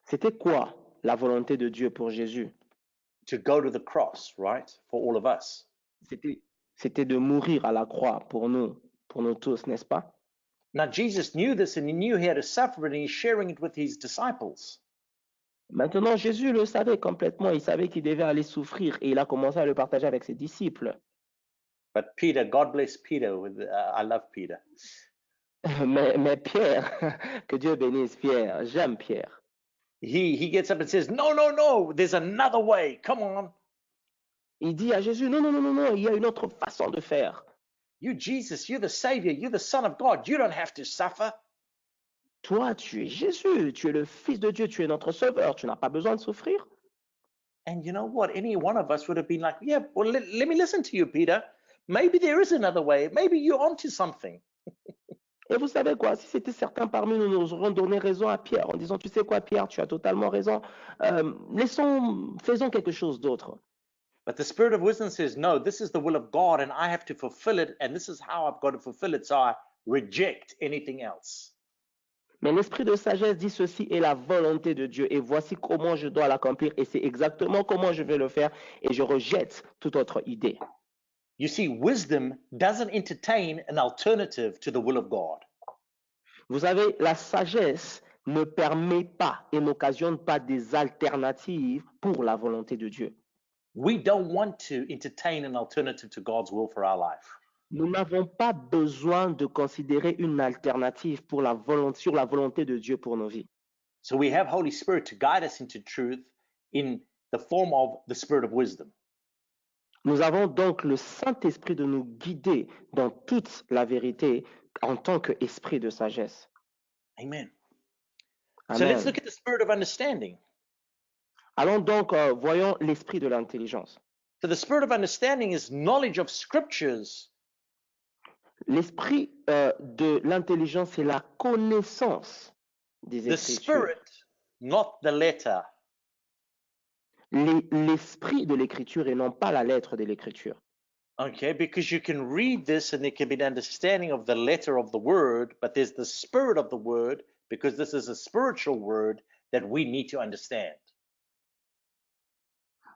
C'était quoi la volonté de Dieu pour Jésus? To go to the cross, right? For all of us. C'était, c'était de mourir à la croix pour nous tous, n'est-ce pas? Now, Jesus knew this and he knew he had to suffer and he's sharing it with his disciples. Maintenant, Jésus le savait complètement, il savait qu'il devait aller souffrir et il a commencé à le partager avec ses disciples. But Peter, God bless Peter. I love Peter. Mais Pierre, que Dieu bénisse Pierre, j'aime Pierre. He gets up and says, no, no, no, there's another way. Come on. Il dit à Jésus, non, non, non, non, non, il y a une autre façon de faire. You, Jesus, you're the Savior. You're the Son of God. You don't have to suffer. Toi, tu es Jésus, tu es le Fils de Dieu, tu es notre Sauveur, tu n'as pas besoin de souffrir. And you know what? Any one of us would have been like, yeah, well, let me listen to you, Peter. Maybe there is another way. Maybe you're onto something. Et vous savez quoi, si c'était certains parmi nous, nous aurions donné raison à Pierre en disant, tu sais quoi, Pierre, tu as totalement raison, faisons quelque chose d'autre. But the Spirit of wisdom says, no, this is the will of God and I have to fulfill it. And this is how I've got to fulfill it. So I reject anything else. Mais l'esprit de sagesse dit ceci est la volonté de Dieu et voici comment je dois l'accomplir et c'est exactement comment je vais le faire et je rejette toute autre idée. You see, wisdom doesn't entertain an alternative to the will of God. Vous savez, la sagesse ne permet pas et n'occasionne pas des alternatives pour la volonté de Dieu. We don't want to entertain an alternative to God's will for our life. Nous n'avons pas besoin de considérer une alternative pour sur la volonté de Dieu pour nos vies. So we have Holy Spirit to guide us into truth in the form of the Spirit of wisdom. Nous avons donc le Saint-Esprit de nous guider dans toute la vérité en tant qu'esprit de sagesse. Amen. Amen. So let's look at the Spirit of understanding. Allons donc, voyons l'esprit de l'intelligence. So the Spirit of understanding is knowledge of scriptures. L'esprit de l'intelligence, c'est la connaissance des The Écritures. Spirit, not the letter. L'esprit de l'Écriture et non pas la lettre de l'Écriture. Okay, because you can read this and there can be an understanding of the letter of the word, but there's the spirit of the word because this is a spiritual word that we need to understand.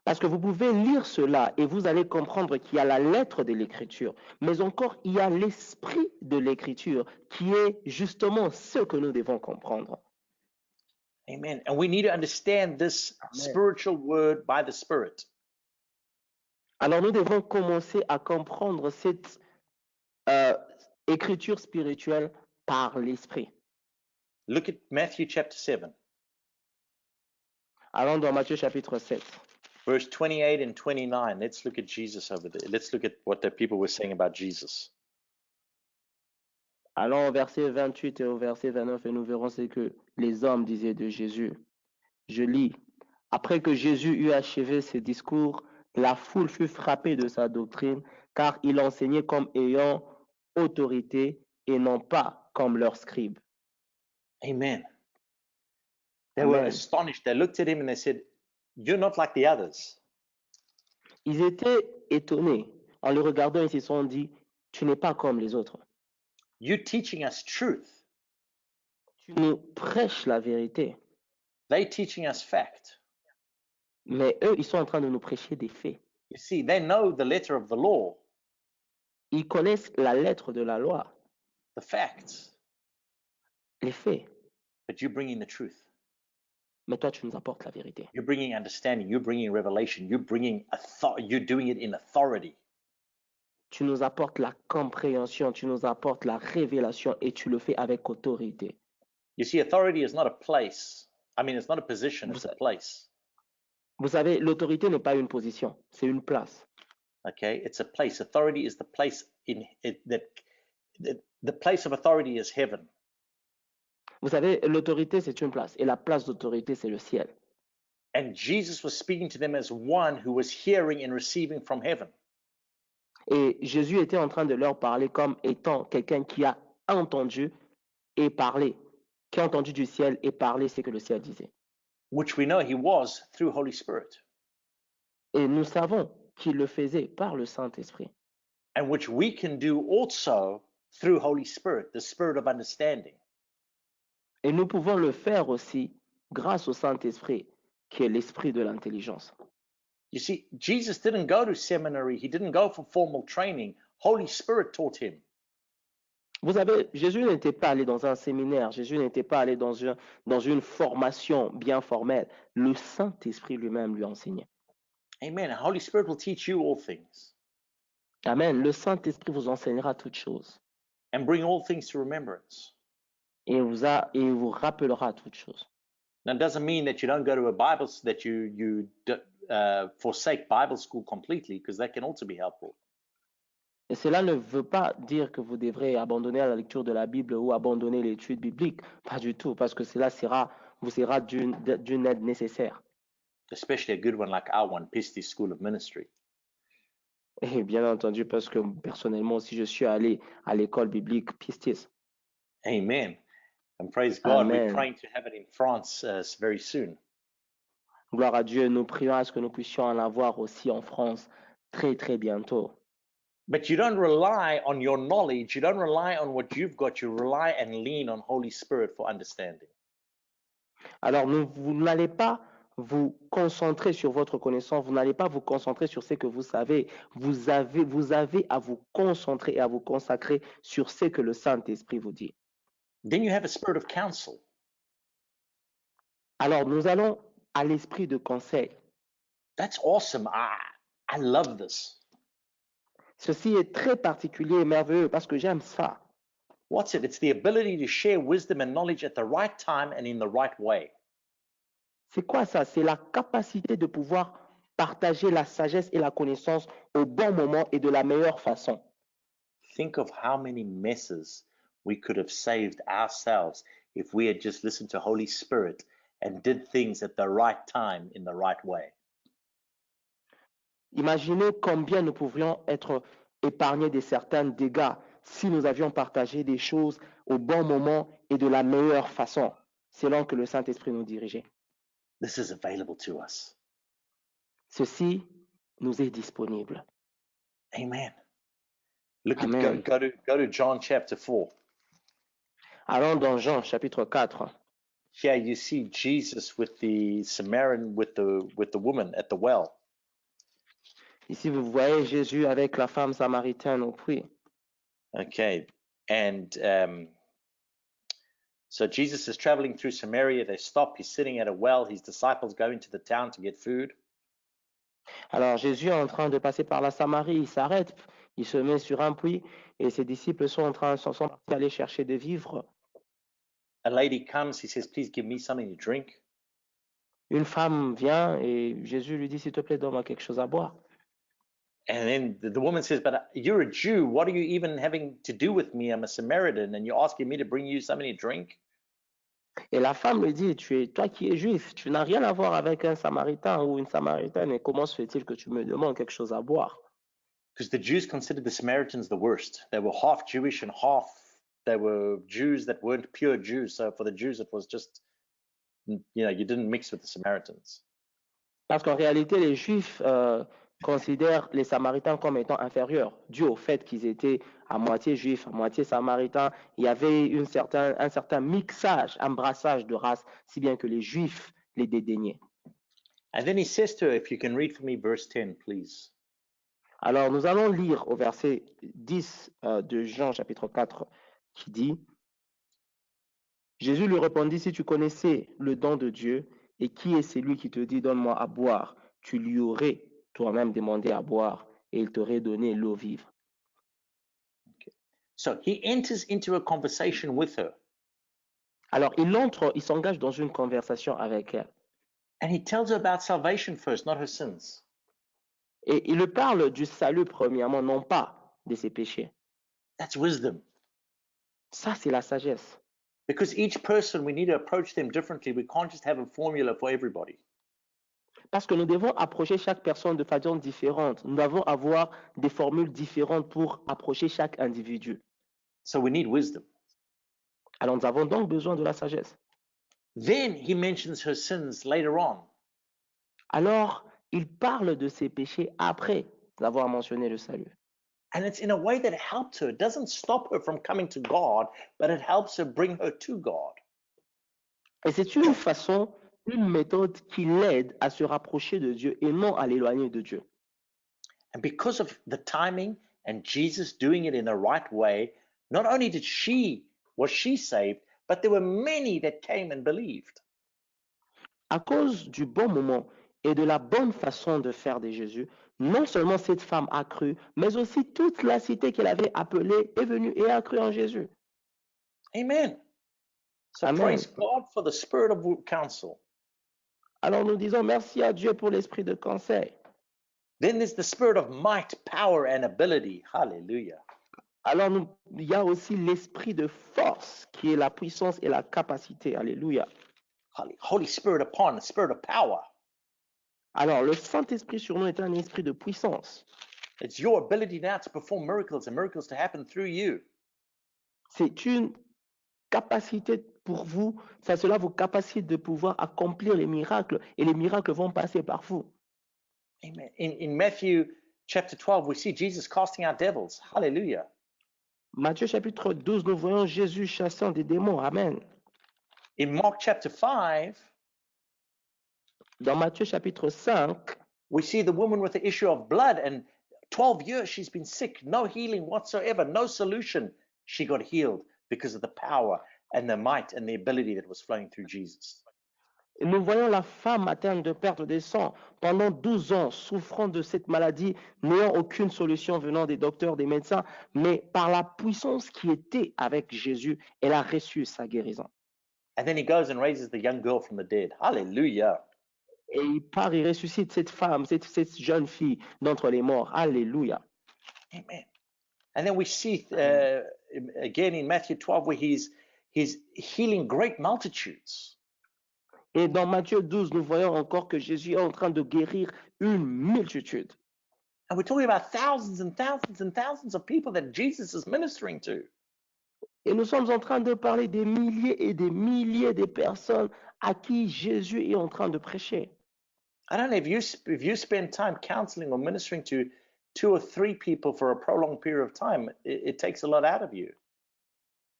Parce que vous pouvez lire cela et vous allez comprendre qu'il y a la lettre de l'Écriture, mais encore il y a l'esprit de l'Écriture qui est justement ce que nous devons comprendre. Amen. And we need to understand this Amen. spiritual word by the Spirit. Alors nous devons commencer à comprendre cette écriture spirituelle par l'esprit. Look at Matthew chapter 7, Allons dans Matthieu chapitre 7. verse 28 and 29. Let's look at Jesus over there. Let's look at what the people were saying about Jesus. Allons au verset 28 et au verset 29 et nous verrons ce que les hommes disaient de Jésus. Je lis. Après que Jésus eut achevé ses discours, la foule fut frappée de sa doctrine, car il enseignait comme ayant autorité et non pas comme leurs scribes. Amen. They were Amen. astonished. They looked at him and they said, you're not like the others. Ils étaient étonnés. En le regardant, ils se sont dit, tu n'es pas comme les autres. You're teaching us truth. Tu nous prêches la vérité. They're teaching us fact. Mais eux, ils sont en train de nous prêcher des faits. You see, they know the letter of the law, Ils connaissent la lettre de la loi, the facts, les faits. but you're bringing the truth. Mais toi, tu nous apportes la vérité. You're bringing understanding. You're bringing revelation. You're bringing you're doing it in authority. Tu nous apportes la compréhension, tu nous apportes la révélation et tu le fais avec autorité. You see, authority is not a place. I mean, it's not a position, it's a place. Vous savez, l'autorité n'est pas une position, c'est une place. Okay, it's a place. Authority is the place in it the place of authority is heaven. Vous savez, l'autorité, c'est une place et la place d'autorité, c'est le ciel. And Jesus was speaking to them as one who was hearing and receiving from heaven. Et Jésus était en train de leur parler comme étant quelqu'un qui a entendu et parlé, qui a entendu du ciel et parlé ce que le ciel disait. Which we know he was through Holy Spirit. Et nous savons qu'il le faisait par le Saint-Esprit. And which we can do also through Holy Spirit, the spirit of understanding. Et nous pouvons le faire aussi grâce au Saint-Esprit, qui est l'esprit de l'intelligence. You see, Jesus didn't go to seminary. He didn't go for formal training. Holy Spirit taught him. Vous savez, Jésus n'était pas allé dans un séminaire, Jésus n'était pas allé dans une formation bien formelle. Le Saint-Esprit lui-même lui enseignait. Amen. And Holy Spirit will teach you all things Amen. Le Saint-Esprit vous enseignera toutes choses and bring all things to remembrance. et il vous rappellera toutes choses. Now, it doesn't mean that you don't go to a Bible, that you forsake Bible school completely, because that can also be helpful. Et cela ne veut pas dire que vous devrez abandonner la lecture de la Bible ou abandonner l'étude biblique. Pas du tout, parce que cela vous sera d'une aide nécessaire. Especially a good one like our one, Pistis School of Ministry. Et bien entendu, parce que personnellement aussi, je suis allé à l'école biblique Pistis. Amen. And praise God, we're Amen. praying to have it in France very soon. Gloire à Dieu, nous prions à ce que nous puissions en avoir aussi en France très très bientôt. But you don't rely on your knowledge, you don't rely on what you've got, you rely and lean on Holy Spirit for understanding. Alors, vous n'allez pas vous concentrer sur votre connaissance, vous n'allez pas vous concentrer sur ce que vous savez. Vous avez à vous concentrer et à vous consacrer sur ce que le Saint-Esprit vous dit. Then you have a spirit of counsel. Alors, nous allons à l'esprit de conseil. That's awesome. I love this. Ceci est très particulier et merveilleux parce que j'aime ça. What's it? It's the ability to share wisdom and knowledge at the right time and in the right way. C'est quoi ça? C'est la capacité de pouvoir partager la sagesse et la connaissance au bon moment et de la meilleure façon. Think of how many messes we could have saved ourselves if we had just listened to Holy Spirit and did things at the right time in the right way. Imaginez combien nous pourrions être épargnés de certains dégâts si nous avions partagé des choses au bon moment et de la meilleure façon, selon que le Saint-Esprit nous dirigeait. This is available to us. Ceci nous est disponible. Amen. Look Amen. at go to John chapter 4. Allons dans Jean chapitre 4. Here you see Jesus with the Samaritan with the woman at the well. Ici, vous voyez Jésus avec la femme samaritaine au puits. Okay. And so Jesus is traveling through Samaria. They stop. He's sitting at a well. His disciples go into the town to get food. Alors Jésus est en train de passer par la Samarie, il s'arrête, il se met sur un puits et ses disciples sont partis aller chercher des vivres. A lady comes. He says, "Please give me something to drink." Une femme vient et Jésus lui dit, s'il te plaît, donne-moi quelque chose à boire. And then the woman says, "But you're a Jew. What are you even having to do with me? I'm a Samaritan, and you're asking me to bring you something to drink?" Et la femme lui dit, toi qui es juif, tu n'as rien à voir avec un Samaritain ou une Samaritaine, et comment se fait-il que tu me demandes quelque chose à boire? Because the Jews considered the Samaritans the worst. They were half Jewish and half they were Jews that weren't pure Jews. So for the Jews, it was just, you didn't mix with the Samaritans. Parce qu'en réalité, les Juifs considèrent les Samaritains comme étant inférieurs, dû au fait qu'ils étaient à moitié juifs, à moitié samaritains. Il y avait un certain mixage, un brassage de races, si bien que les Juifs les dédaignaient. And then he says to her, if you can read for me verse 10, please. Alors, nous allons lire au verset 10 de Jean chapitre 4 qui dit, Jésus lui répondit, si tu connaissais le don de Dieu, et qui est celui qui te dit, donne-moi à boire, tu lui aurais toi-même demandé à boire, et il t'aurait donné l'eau vive. Okay. So he enters into a conversation with her. Alors, il s'engage dans une conversation avec elle. And he tells her about salvation first, not her sins. Et il lui parle du salut premièrement, non pas de ses péchés. That's wisdom. Ça, c'est la sagesse. Because each person, we need to approach them differently. We can't just have a formula for everybody. Parce que nous devons approcher chaque personne de façon différente. Nous devons avoir des formules différentes pour approcher chaque individu. So we need wisdom. Alors, nous avons donc besoin de la sagesse. Then he mentions her sins later on. Alors, il parle de ses péchés après avoir mentionné le salut. And it's in a way that helped her. It doesn't stop her from coming to God, but it helps her bring her to God. Et c'est une façon, une méthode qui l'aide à se rapprocher de Dieu et non à l'éloigner de Dieu. And because of the timing and Jesus doing it in the right way, not only was she saved, but there were many that came and believed. À cause du bon moment et de la bonne façon de faire de Jésus, non seulement cette femme a cru, mais aussi toute la cité qu'elle avait appelée est venue et a cru en Jésus. Amen. So Amen. praise God for the spirit of counsel. Alors nous disons merci à Dieu pour l'esprit de conseil. Then there's the spirit of might, power, and ability. Hallelujah. Alors il y a aussi l'esprit de force qui est la puissance et la capacité. Alléluia. Holy Spirit upon the spirit of power. Alors le Saint-Esprit sur nous est un esprit de puissance. It's your ability now to perform miracles and miracles to happen through you. C'est une capacité pour vous, cela vous capacite de pouvoir accomplir les miracles et les miracles vont passer par vous. Amen. In Matthew chapter 12, we see Jesus casting out devils. Hallelujah. Matthieu chapitre 12, nous voyons Jésus chassant des démons. Amen. In Mark chapter 5, Dans Matthieu chapitre 5, we see the woman with the issue of blood, and 12 years she's been sick, no healing whatsoever, no solution. She got healed because of the power and the might and the ability that was flowing through Jesus. nous voyons la femme atteinte de perte de sang pendant 12 ans, souffrant de cette maladie, n'ayant aucune solution venant des docteurs, des médecins, mais par la puissance qui était avec Jésus, elle a reçu sa guérison. And then he goes and raises the young girl from the dead. Hallelujah. Et il part, il ressuscite cette femme, cette jeune fille d'entre les morts. Alléluia. Amen. And then we see again in Matthew 12 where he's healing great multitudes. Et dans Matthieu 12, nous voyons encore que Jésus est en train de guérir une multitude. And we're talking about thousands and thousands and thousands of people that Jesus is ministering to. Et nous sommes en train de parler des milliers et des milliers de personnes à qui Jésus est en train de prêcher. I don't know if you spend time counseling or ministering to 2 or 3 people for a prolonged period of time, it takes a lot out of you.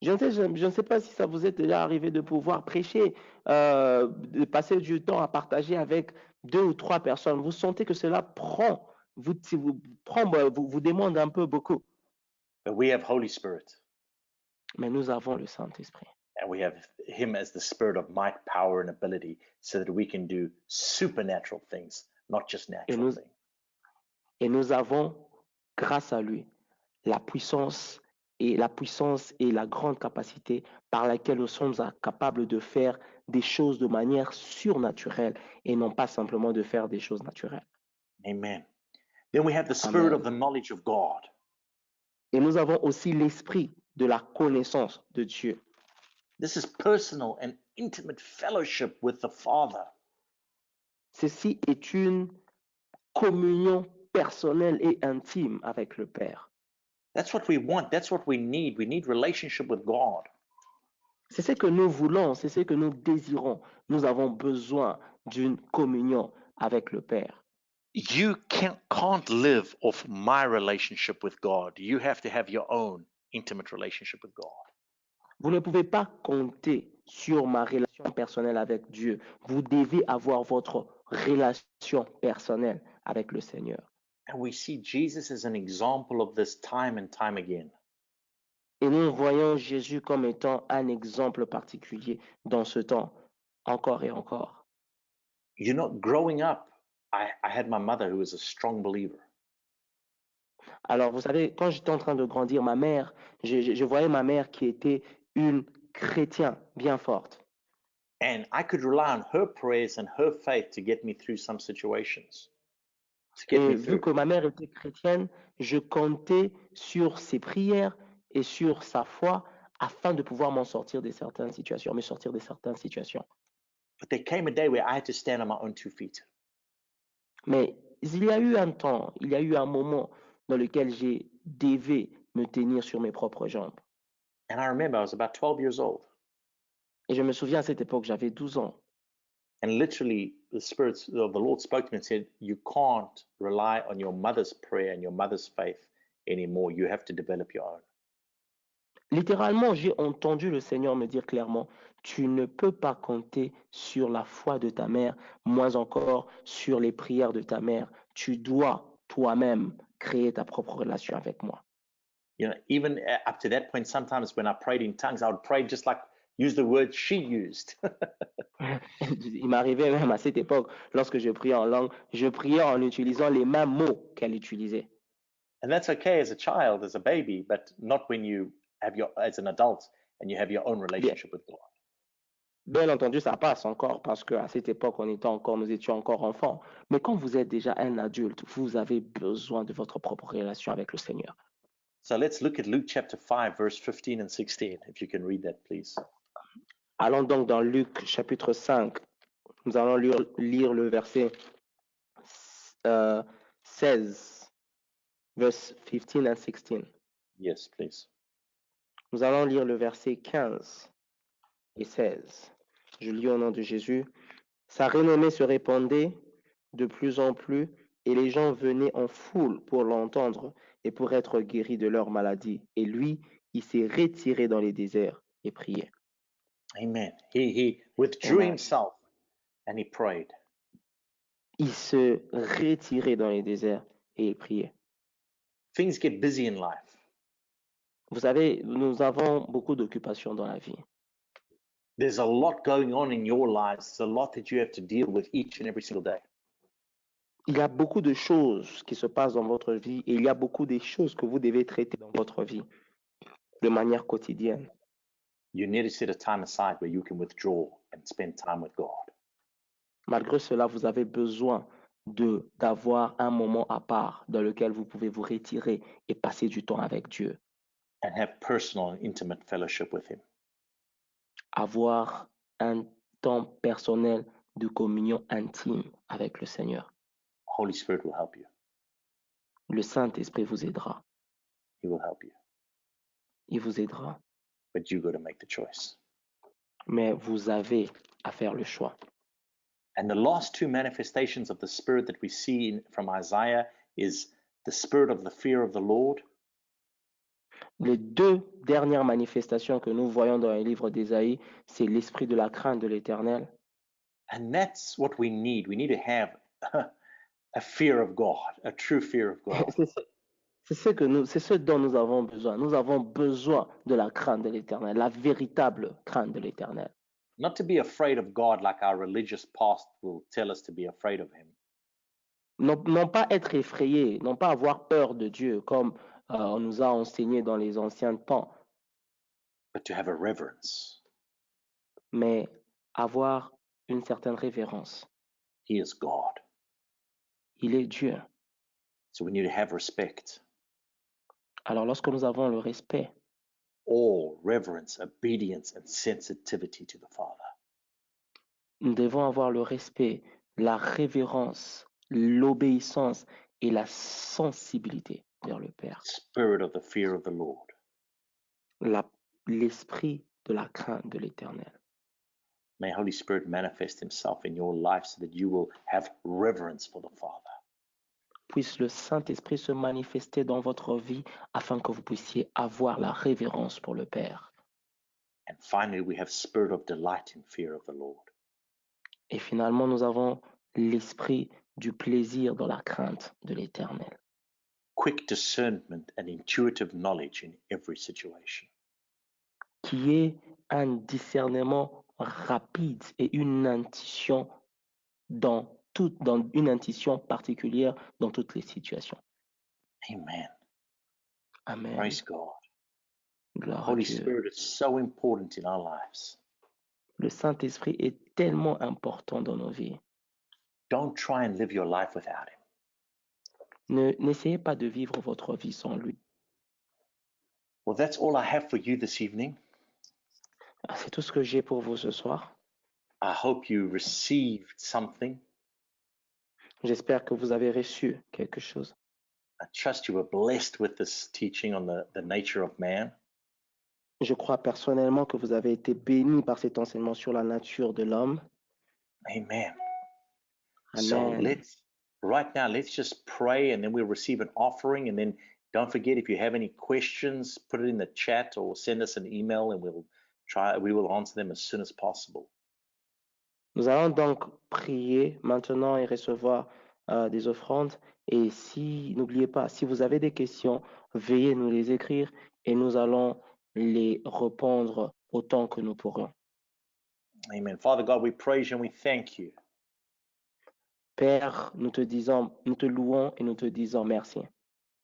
Je ne sais pas si ça vous est déjà arrivé de pouvoir prêcher, de passer du temps à partager avec 2 ou 3 personnes. Vous sentez que cela vous demande un peu beaucoup. But we have Holy Spirit, Mais nous avons le Saint-Esprit. and we have him as the spirit of might, power, and ability so that we can do supernatural things, not just natural things. Et nous avons, grâce à lui, la puissance et la grande capacité par laquelle nous sommes capables de faire des choses de manière surnaturelle et non pas simplement de faire des choses naturelles. Amen. Then we have the spirit of the knowledge of God. Et nous avons aussi l'esprit de la connaissance de Dieu. This is personal and intimate fellowship with the Father. Ceci est une communion personnelle et intime avec le Père. That's what we want. That's what we need. We need relationship with God. C'est ce que nous voulons, c'est ce que nous désirons. Nous avons besoin d'une communion avec le Père. You can't live off my relationship with God. You have to have your own intimate relationship with God. Vous ne pouvez pas compter sur ma relation personnelle avec Dieu. Vous devez avoir votre relation personnelle avec le Seigneur. And we see Jesus as an example of this time and time again. Et nous voyons Jésus comme étant un exemple particulier dans ce temps, encore et encore. You know, growing up, I had my mother who was a strong believer. Alors, vous savez, quand j'étais en train de grandir, je voyais ma mère qui était une chrétienne bien forte. And I could rely on her prayers and her faith to get me through some situations. Et vu que ma mère était chrétienne, je comptais sur ses prières et sur sa foi afin de pouvoir me sortir de certaines situations. But there came a day where I had to stand on my own 2 feet. Mais il y a eu un temps, il y a eu un moment dans lequel j'ai devais me tenir sur mes propres jambes. And I remember I was about 12 years old. Et je me souviens à cette époque, j'avais 12 ans. And literally, the Spirit of the Lord spoke to me and said, you can't rely on your mother's prayer and your mother's faith anymore. You have to develop your own. Littéralement, j'ai entendu le Seigneur me dire clairement, tu ne peux pas compter sur la foi de ta mère, moins encore sur les prières de ta mère. Tu dois toi-même créer ta propre relation avec moi. You know, even up to that point, sometimes when I prayed in tongues, I would pray just like use the word she used. Il m'arrivait même à cette époque, lorsque je priais en langue, je priais en utilisant les mêmes mots qu'elle utilisait. And that's okay as a child, as a baby, but not when you have your as an adult and you have your own Bien, relationship with God. bien entendu, ça passe encore parce qu'à cette époque, nous étions encore enfants. Mais quand vous êtes déjà un adulte, vous avez besoin de votre propre relation avec le Seigneur. So let's look at Luke chapter 5, verse 15 and 16. If you can read that, please. Allons donc dans Luc chapitre 5. Nous allons lire le verset 16, verse 15 and 16. Yes, please. Nous allons lire le verset 15 et 16. Je lis au nom de Jésus. Sa renommée se répandait de plus en plus et les gens venaient en foule pour l'entendre et pour être guéris de leur maladie. Et lui, il s'est retiré dans les déserts et priait. Amen. He withdrew Amen. himself and he prayed. Il se retirait dans les déserts et il priait. Things get busy in life. Vous savez, nous avons beaucoup d'occupations dans la vie. There's a lot going on in your lives. There's a lot that you have to deal with each and every single day. Il y a beaucoup de choses qui se passent dans votre vie et il y a beaucoup de choses que vous devez traiter dans votre vie de manière quotidienne. You need to set a time aside where you can withdraw and spend time with God. Malgré cela, vous avez besoin d'avoir un moment à part dans lequel vous pouvez vous retirer et passer du temps avec Dieu. And have personal and intimate fellowship with him. Avoir un temps personnel de communion intime avec le Seigneur. Holy Spirit will help you. Le Saint-Esprit vous aidera. He will help you. Il vous aidera. But you got to make the choice. Mais vous avez à faire le choix. And the last two manifestations of the Spirit that we see from Isaiah is the spirit of the fear of the Lord. Les deux dernières manifestations que nous voyons dans le livre d'Ésaïe, c'est l'esprit de la crainte de l'Éternel. And that's what we need. We need to have a fear of God, a true fear of God. C'est ce dont nous avons besoin. Nous avons besoin de la crainte de l'Éternel, la véritable crainte de l'Éternel. Not to be afraid of God like our religious past will tell us to be afraid of him. Non pas être effrayé, non pas avoir peur de Dieu comme on nous a enseigné dans les anciens temps, But to have a reverence. mais avoir une certaine révérence. He is God. Il est Dieu. So we need to have respect. Alors lorsque nous avons le respect, All reverence, obedience, and sensitivity to the Father. nous devons avoir le respect, la révérence, l'obéissance et la sensibilité vers le Père. Spirit of the fear of the Lord. L'esprit de la crainte de l'Éternel. May Holy Spirit manifest himself in your life so that you will have reverence for the Father. Puisse le Saint-Esprit se manifester dans votre vie afin que vous puissiez avoir la révérence pour le Père. And finally, we have spirit of delight in fear of the Lord. Et finalement, nous avons l'esprit du plaisir dans la crainte de l'Éternel. Quick discernment and intuitive knowledge in every situation. Qui est un discernement rapide et une intuition dans une intuition particulière dans toutes les situations. Amen. Amen. Praise God. Gloire à Holy Dieu. Spirit is so important in our lives. Le Saint-Esprit est tellement important dans nos vies. Don't try and live your life without him. N'essayez pas de vivre votre vie sans lui. Well, that's all I have for you this evening. C'est tout ce que j'ai pour vous ce soir. I hope you received something. J'espère que vous avez reçu quelque chose. I trust you were blessed with this teaching on the nature of man. Je crois personnellement que vous avez été bénis par cet enseignement sur la nature de l'homme. Amen. Amen. So right now, let's just pray and then we'll receive an offering and then Don't forget, if you have any questions, put it in the chat or send us an email and we will answer them as soon as possible. Nous allons donc prier maintenant et recevoir des offrandes. Et si, n'oubliez pas, si vous avez des questions, veuillez nous les écrire et nous allons les répondre autant que nous pourrons. Amen. Father God, we praise you and we thank you. Père, nous te louons et nous te disons merci.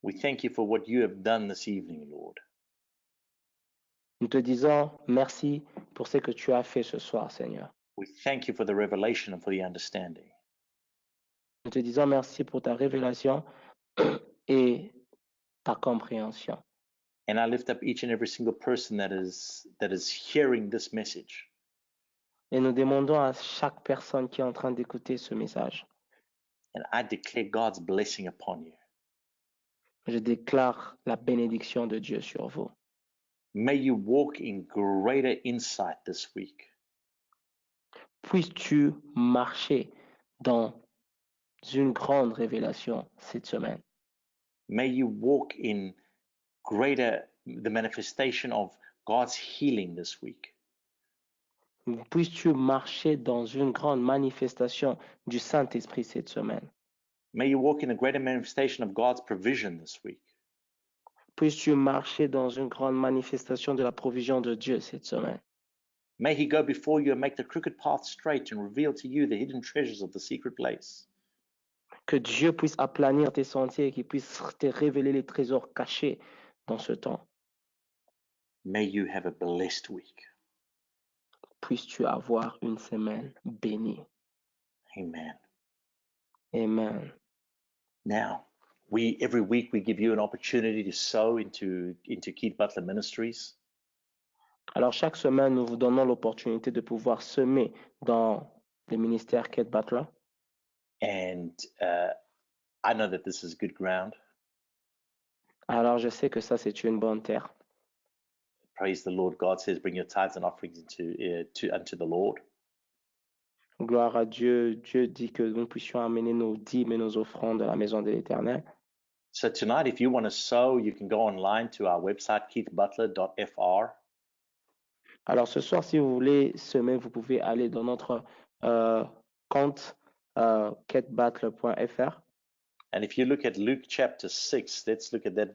We thank you for what you have done this evening, Lord. Nous te disons merci pour ce que tu as fait ce soir, Seigneur. We thank you for the revelation and for the understanding. Nous te disons merci pour ta révélation et ta compréhension. And I lift up each and every single person that is hearing this message. Et nous demandons à chaque personne qui est en train d'écouter ce message. And I declare God's blessing upon you. Je déclare la bénédiction de Dieu sur vous. May you walk in greater insight this week. Puisses-tu marcher dans une grande révélation cette semaine. May you walk in the manifestation of God's healing this week. Puisses-tu marcher dans une grande manifestation du Saint-Esprit cette semaine. May you walk in a greater manifestation of God's provision this week. Puisses-tu marcher dans une grande manifestation de la provision de Dieu cette semaine. May he go before you and make the crooked path straight and reveal to you the hidden treasures of the secret place. Que Dieu puisse aplanir tes sentiers et qu'il puisse te révéler les trésors cachés dans ce temps. May you have a blessed week. Puisses-tu avoir une semaine bénie. Amen. Amen. Now, every week we give you an opportunity to sow into Keith Butler Ministries. Alors chaque semaine, nous vous donnons l'opportunité de pouvoir semer dans le ministère Keith Butler. And I know that this is good ground. Alors je sais que ça c'est une bonne terre. Praise the Lord. God says, bring your tithes and offerings unto the Lord. Gloire à Dieu. Dieu dit que nous puissions amener nos dîmes et nos offrandes à la maison de l'Éternel. So tonight, if you want to sow, you can go online to our website, keithbutler.fr. Alors ce soir, si vous voulez semer, vous pouvez aller dans notre compte keithbutler.fr. And if you look at Luke chapter 6, let's look at that.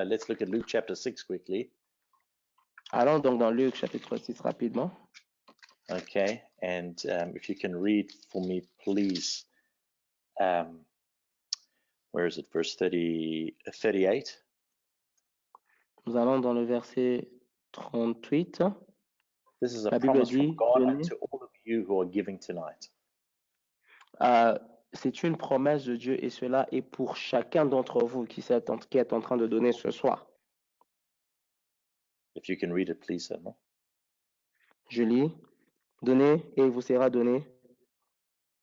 Let's look at Luke chapter 6 quickly. Allons donc dans Luc chapitre 6 rapidement. Okay, and if you can read for me, please. Where is it? Verse 38. Nous allons dans le verset 38. This is a La Bible promise dit, from God donnez. to all of you who are giving tonight. C'est une promesse de Dieu et cela est pour chacun d'entre vous qui est en train de donner ce soir. If you can read it, please, Emma. Je lis, donnez et il vous sera donné.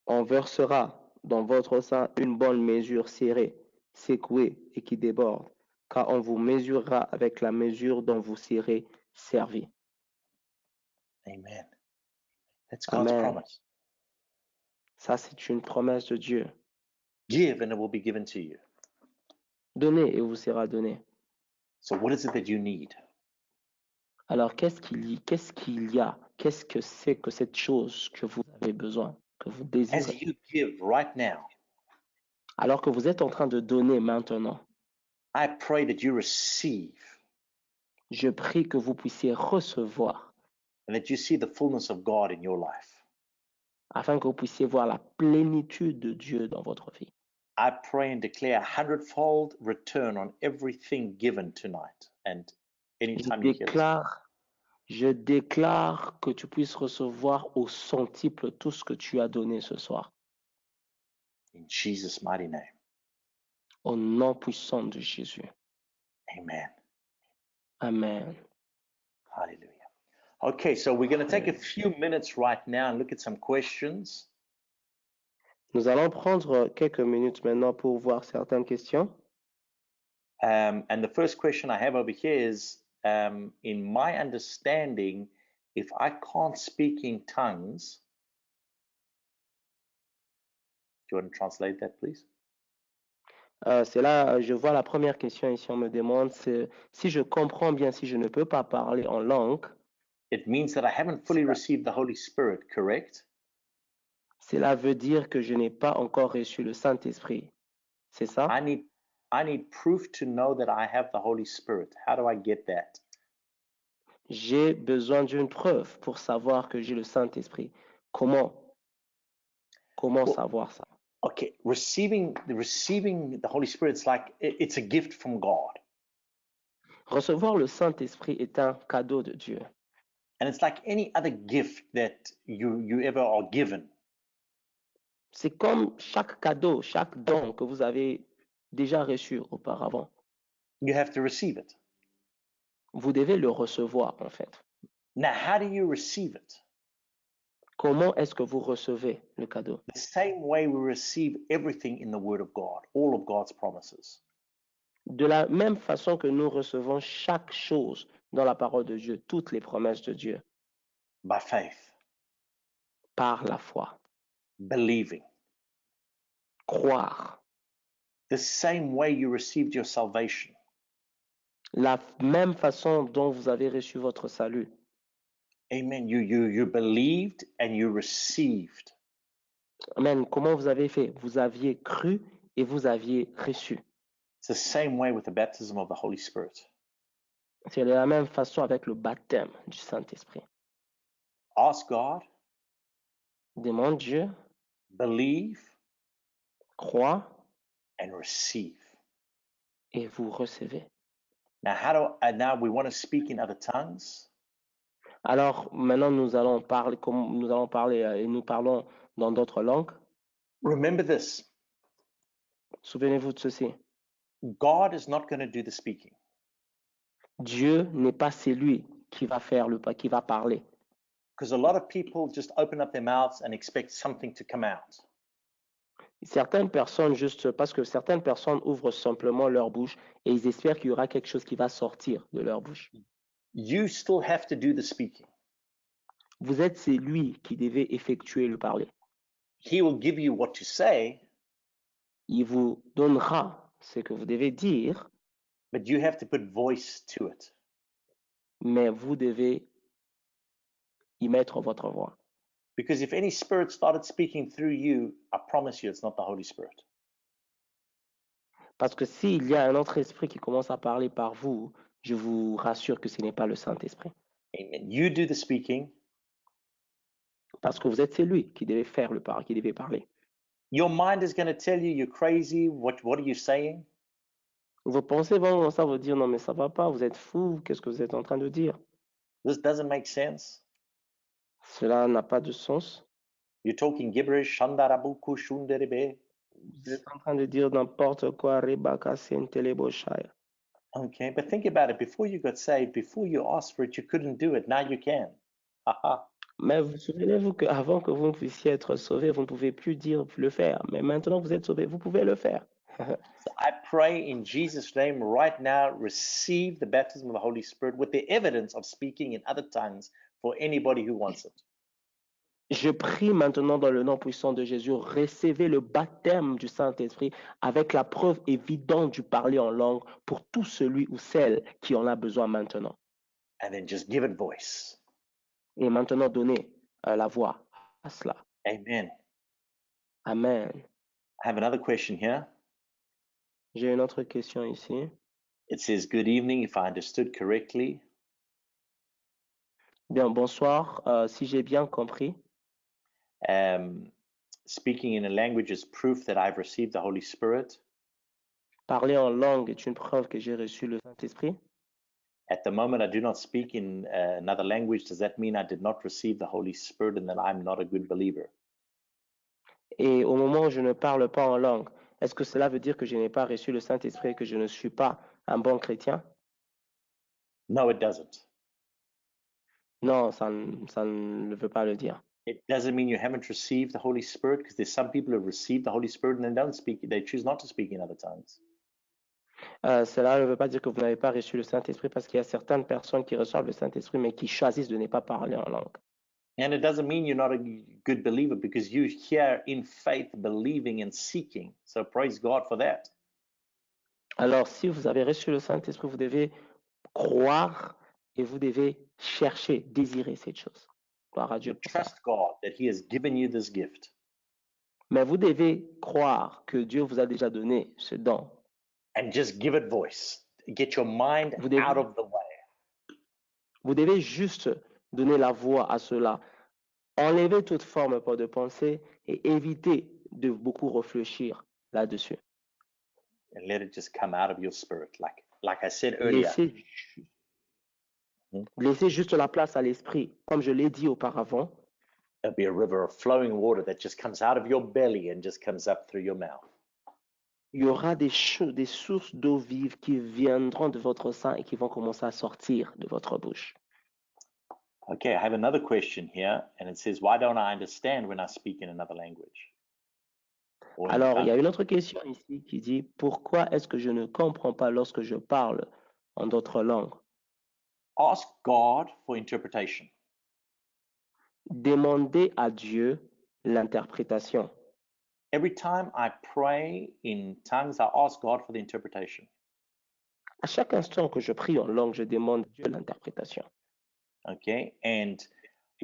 On versera dans votre sein une bonne mesure serrée, secouée et qui déborde, car on vous mesurera avec la mesure dont vous serez servi. Amen. That's God's Amen. promise. Ça, c'est une promesse de Dieu. Give and it will be given to you. Donnez et il vous sera donné. So what is it that you need? Alors, qu'est-ce qu'il y a? Qu'est-ce que c'est que cette chose que vous avez besoin, que vous As désirez? you give right now, Alors que vous êtes en train de donner maintenant, I pray that you receive je prie que vous puissiez recevoir and that you see the fullness of God in your life. afin que vous puissiez voir la plénitude de Dieu dans votre vie. I pray and declare a 100-fold return on everything given tonight and anytime you hear this. Je déclare que tu puisses recevoir au centuple tout ce que tu as donné ce soir. In Jesus' mighty name. Au nom puissant de Jésus. Amen. Amen. Hallelujah. Okay, so we're going to take a few minutes right now and look at some questions. Nous allons prendre quelques minutes maintenant pour voir certaines questions. And the first question I have over here is, in my understanding, if I can't speak in tongues, do you want to translate that, please? C'est là, je vois la première question ici, on me demande, c'est si je comprends bien, si je ne peux pas parler en langue, it means that I haven't fully cela, received the Holy Spirit, correct? cela veut dire que je n'ai pas encore reçu le Saint-Esprit. C'est I ça? need I need proof to know that I have the Holy Spirit. How do I get that? J'ai besoin d'une preuve pour savoir que j'ai le Saint-Esprit. Comment? Comment Well, savoir ça? okay, receiving the Holy Spirit is like it's a gift from God. Recevoir le Saint-Esprit est un cadeau de Dieu. And it's like any other gift that you ever are given. C'est comme chaque cadeau, chaque don que vous avez déjà reçu auparavant. You have to receive it. Vous devez le recevoir, en fait. Now, how do you receive it? Comment est-ce que vous recevez le cadeau? The same way we receive everything in the Word of God, all of God's promises, De la même façon que nous recevons chaque chose dans la parole de Dieu, toutes les promesses de Dieu, by faith, par la foi. believing. Croire. The same way you received your salvation. La même façon dont vous avez reçu votre salut. Amen. You believed and you received. Amen. Comment vous avez fait? Vous aviez cru et vous aviez reçu. It's the same way with the baptism of the Holy Spirit. C'est de la même façon avec le baptême du Saint-Esprit. Ask God, Demande Dieu, believe, crois and receive. et vous recevez. Now we want to speak in other tongues. Alors maintenant nous allons parler comme nous allons parler et nous parlons dans d'autres langues. Remember this, Souvenez-vous de ceci. God is not going to do the speaking. Dieu n'est pas celui qui va faire qui va parler. Because a lot of people just open up their mouths and expect something to come out. Certaines personnes, juste parce que certaines personnes ouvrent simplement leur bouche et ils espèrent qu'il y aura quelque chose qui va sortir de leur bouche. You still have to do the speaking. Vous êtes celui qui devait effectuer le parler. He will give you what to say, Il vous donnera ce que vous devez dire, but you have to put voice to it. mais vous devez y mettre votre voix. Because if any spirit started speaking through you, I promise you it's not the Holy Spirit. Parce que s'il y a un autre esprit qui commence à parler par vous, je vous rassure que ce n'est pas le Saint-Esprit. Amen. You do the speaking. Parce que vous êtes celui qui devait faire le parler, qui devait parler. Your mind is going to tell you you're crazy. What are you saying? Vos pensées vont commencer à vous dire non mais ça va pas, vous êtes fou, qu'est-ce que vous êtes en train de dire? This doesn't make sense. Cela n'a pas de sens. You're talking gibberish. Shandarabuku shunderebe. Vous êtes en train de dire n'importe quoi, Rebecca Senteleboshaya. Okay, but think about it. Before you got saved, before you asked for it, you couldn't do it. Now you can. Haha. Mais vous souvenez-vous qu'avant que vous puissiez être sauvé, vous ne pouvez plus dire le faire. Mais maintenant que vous êtes sauvé, vous pouvez le faire. So I pray in Jesus' name right now, receive the baptism of the Holy Spirit with the evidence of speaking in other tongues for anybody who wants it. Je prie maintenant dans le nom puissant de Jésus, recevez le baptême du Saint-Esprit avec la preuve évidente du parler en langue pour tout celui ou celle qui en a besoin maintenant. And then just give it voice. Et maintenant, donnez la voix à cela. Amen. Amen. I have another question here. J'ai une autre question ici. It says, good evening, if I understood correctly. Bien, bonsoir. Si j'ai bien compris, Speaking in a language is proof that I've received the Holy Spirit. parler en langue est une preuve que j'ai reçu le Saint-Esprit. At the moment, I do not speak in another language. Does that mean I did not receive the Holy Spirit and that I'm not a good believer? Et au moment où je ne parle pas en langue, est-ce que cela veut dire que je n'ai pas reçu le Saint-Esprit et que je ne suis pas un bon chrétien? No, it doesn't. Non, ça ne veut pas le dire. It doesn't mean you haven't received the Holy Spirit, because there's some people who receive the Holy Spirit and they don't speak, they choose not to speak in other tongues. Cela ne veut pas dire que vous n'avez pas reçu le Saint-Esprit parce qu'il y a certaines personnes qui reçoivent le Saint-Esprit mais qui choisissent de ne pas parler en langue. And it doesn't mean you're not a good believer, because you're here in faith, believing and seeking. So praise God for that. Alors, si vous avez reçu le Saint-Esprit, vous devez croire et vous devez chercher, désirer cette chose. Gloire à Dieu You pour cela. trust God that He has given you this gift. Mais vous devez croire que Dieu vous a déjà donné ce don. And just give it voice. Get your mind Vous out devez, of the way. vous devez juste donner la voix à cela. Enlever toute forme de pensée et éviter de beaucoup réfléchir là-dessus. And let it just come out of your spirit. Like I said earlier. Laissez, laissez juste la place à l'esprit. Comme je l'ai dit auparavant, There'll be a river of flowing water that just comes out of your belly and just comes up through your mouth. il y aura des sources d'eau vive qui viendront de votre sein et qui vont commencer à sortir de votre bouche. Okay, I have another question here, and it says, why don't I understand when I speak in another language? Or in Alors, il y a tongues? une autre question ici qui dit, pourquoi est-ce que je ne comprends pas lorsque je parle en d'autres langues? Ask God for interpretation. Demandez à Dieu l'interprétation. Every time I pray in tongues, I ask God for the interpretation. À chaque instant que je prie en langue, je demande à Dieu l'interprétation. Okay, and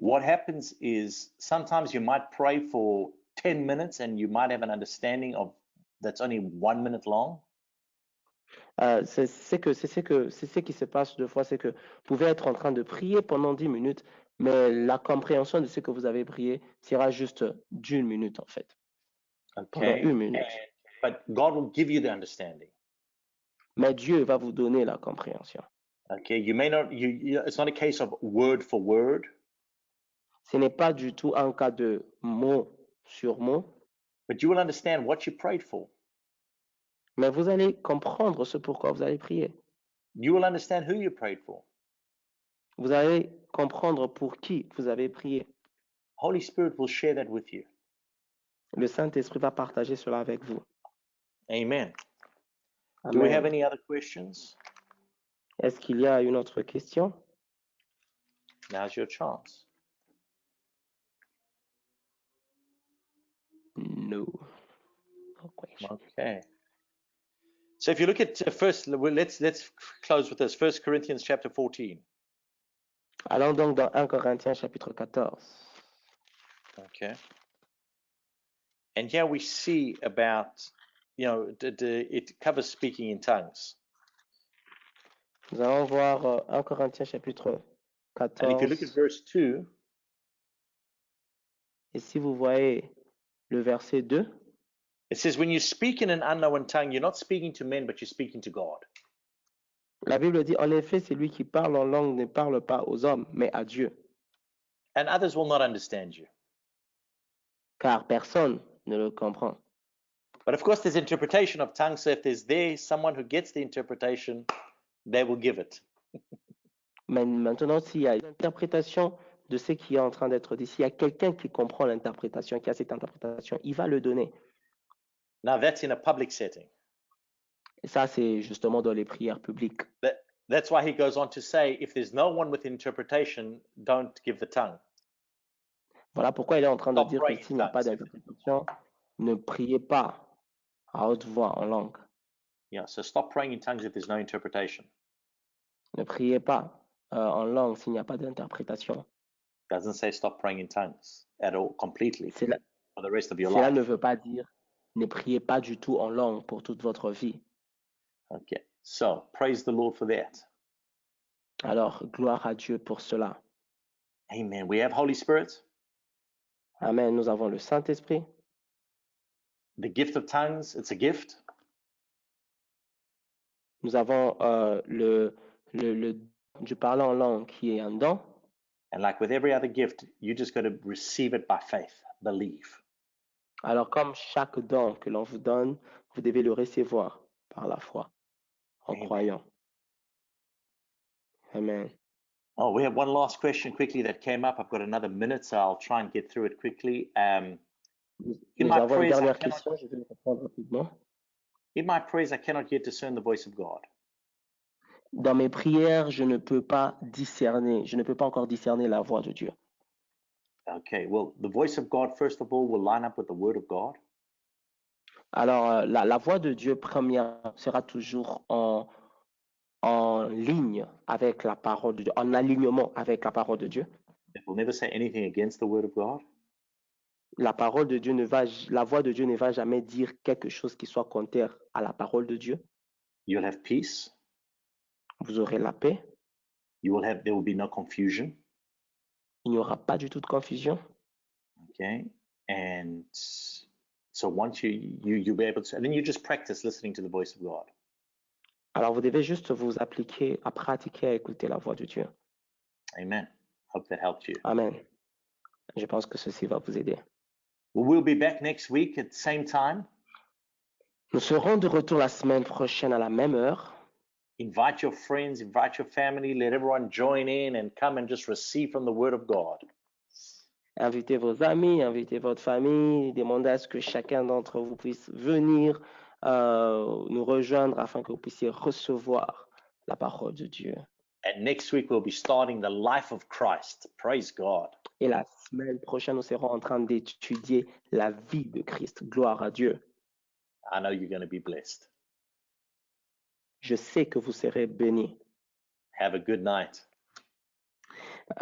what happens is sometimes you might pray for 10 minutes and you might have an understanding of that's only 1 minute long. C'est ce qui se passe deux fois, c'est que vous pouvez être en train de prier pendant 10 minutes, mais la compréhension de ce que vous avez prié sera juste d'une minute en fait, pendant Okay, une minute. but God will give you the understanding. Mais Dieu va vous donner la compréhension. Okay, you may not, it's not a case of word for word, Ce n'est pas du tout un cas de mot sur mot, but you will understand what you prayed for. mais vous allez comprendre ce pourquoi vous allez prier. You will understand who you prayed for. Vous allez comprendre pour qui vous avez prié. Holy Spirit will share that with you. Le Saint-Esprit va partager cela avec vous. Amen. Do we have Amen. any other questions? Est-ce qu'il y a une autre question? Now's your chance. No. No question. Okay. So if you look at first, let's close with this. 1 Corinthians chapter 14. Allons donc dans 1 Corinthiens chapitre 14. Okay. And here we see about, it covers speaking in tongues. Nous allons voir 1 Corinthiens chapitre And if you look at 14. verse 2, Et si vous voyez le verset 2, it says, when you speak in an unknown tongue, you're not speaking to men, but you're speaking to God. la Bible dit, en effet, celui qui parle en langue ne parle pas aux hommes, mais à Dieu, And others will not understand you. car personne ne le comprend. But of course, there's interpretation of tongues. So if there's someone who gets the interpretation, they will give it. Mais maintenant, s'il y a une interprétation de ce qui est en train d'être dit, s'il y a quelqu'un qui comprend l'interprétation, qui a cette interprétation, il va le donner. Now that's in a public setting. Et ça, c'est justement dans les prières publiques. That's why he goes on to say, if there's no one with interpretation, don't give the tongue. Voilà pourquoi il est en train de Stop dire que praying in s'il n'y a pas tongues. d'interprétation, ne priez pas à haute voix en langue. Yeah, so stop praying in tongues if there's no interpretation. Ne priez pas en langue s'il n'y a pas d'interprétation. Doesn't say stop praying in tongues at all, completely, Cela, for the rest of your cela ne life. veut pas dire ne priez pas du tout en langue pour toute votre vie. Okay, so praise the Lord for that. Alors, gloire à Dieu pour cela. Amen. We have Holy Spirit, Amen. Nous avons le Saint-Esprit. the gift of tongues, it's a gift. Nous avons le du parler en langue qui est un don. And like with every other gift, you just got to receive it by faith, believe. Alors, comme chaque don que l'on vous donne, vous devez le recevoir par la foi, en Amen. croyant. Amen. Oh, we have one last question quickly that came up. I've got another minute, so I'll try and get through it quickly. In Nous my avons une prayers, dernière question, je vais le répondre rapidement. I cannot yet discern the voice of God. Dans mes prières, je ne peux pas discerner, je ne peux pas encore discerner la voix de Dieu. Okay, well, the voice of God, first of all, will line up with the word of God. Alors, la voix de Dieu première sera toujours en ligne avec la parole de Dieu, en alignement avec la parole de Dieu. It will never say anything against the word of God. La parole de Dieu la voix de Dieu ne va jamais dire quelque chose qui soit contraire à la parole de Dieu. You'll have peace. Vous aurez la paix. There will be no confusion. Il n'y aura pas du tout de confusion. Okay. And so once you'll be able to, and then you just practice listening to the voice of God. Alors, vous devez juste vous appliquer à pratiquer à écouter la voix de Dieu. Amen. Hope that helped you. Amen. Je pense que ceci va vous aider. Well, we'll be back next week at the same time. Nous serons de retour la semaine prochaine à la même heure. Invite your friends, invite your family, let everyone join in and come and just receive from the word of God. Invitez vos amis, invitez votre famille, demandez à ce que chacun d'entre vous puisse venir nous rejoindre afin que vous puissiez recevoir la parole de Dieu. And next week we'll be starting the life of Christ. Praise God. Et la semaine prochaine, nous serons en train d'étudier la vie de Christ. Gloire à Dieu. I know you're going to be blessed. Je sais que vous serez bénis. Have a good night.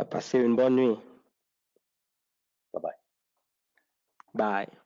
Passez une bonne nuit. Bye-bye. Bye.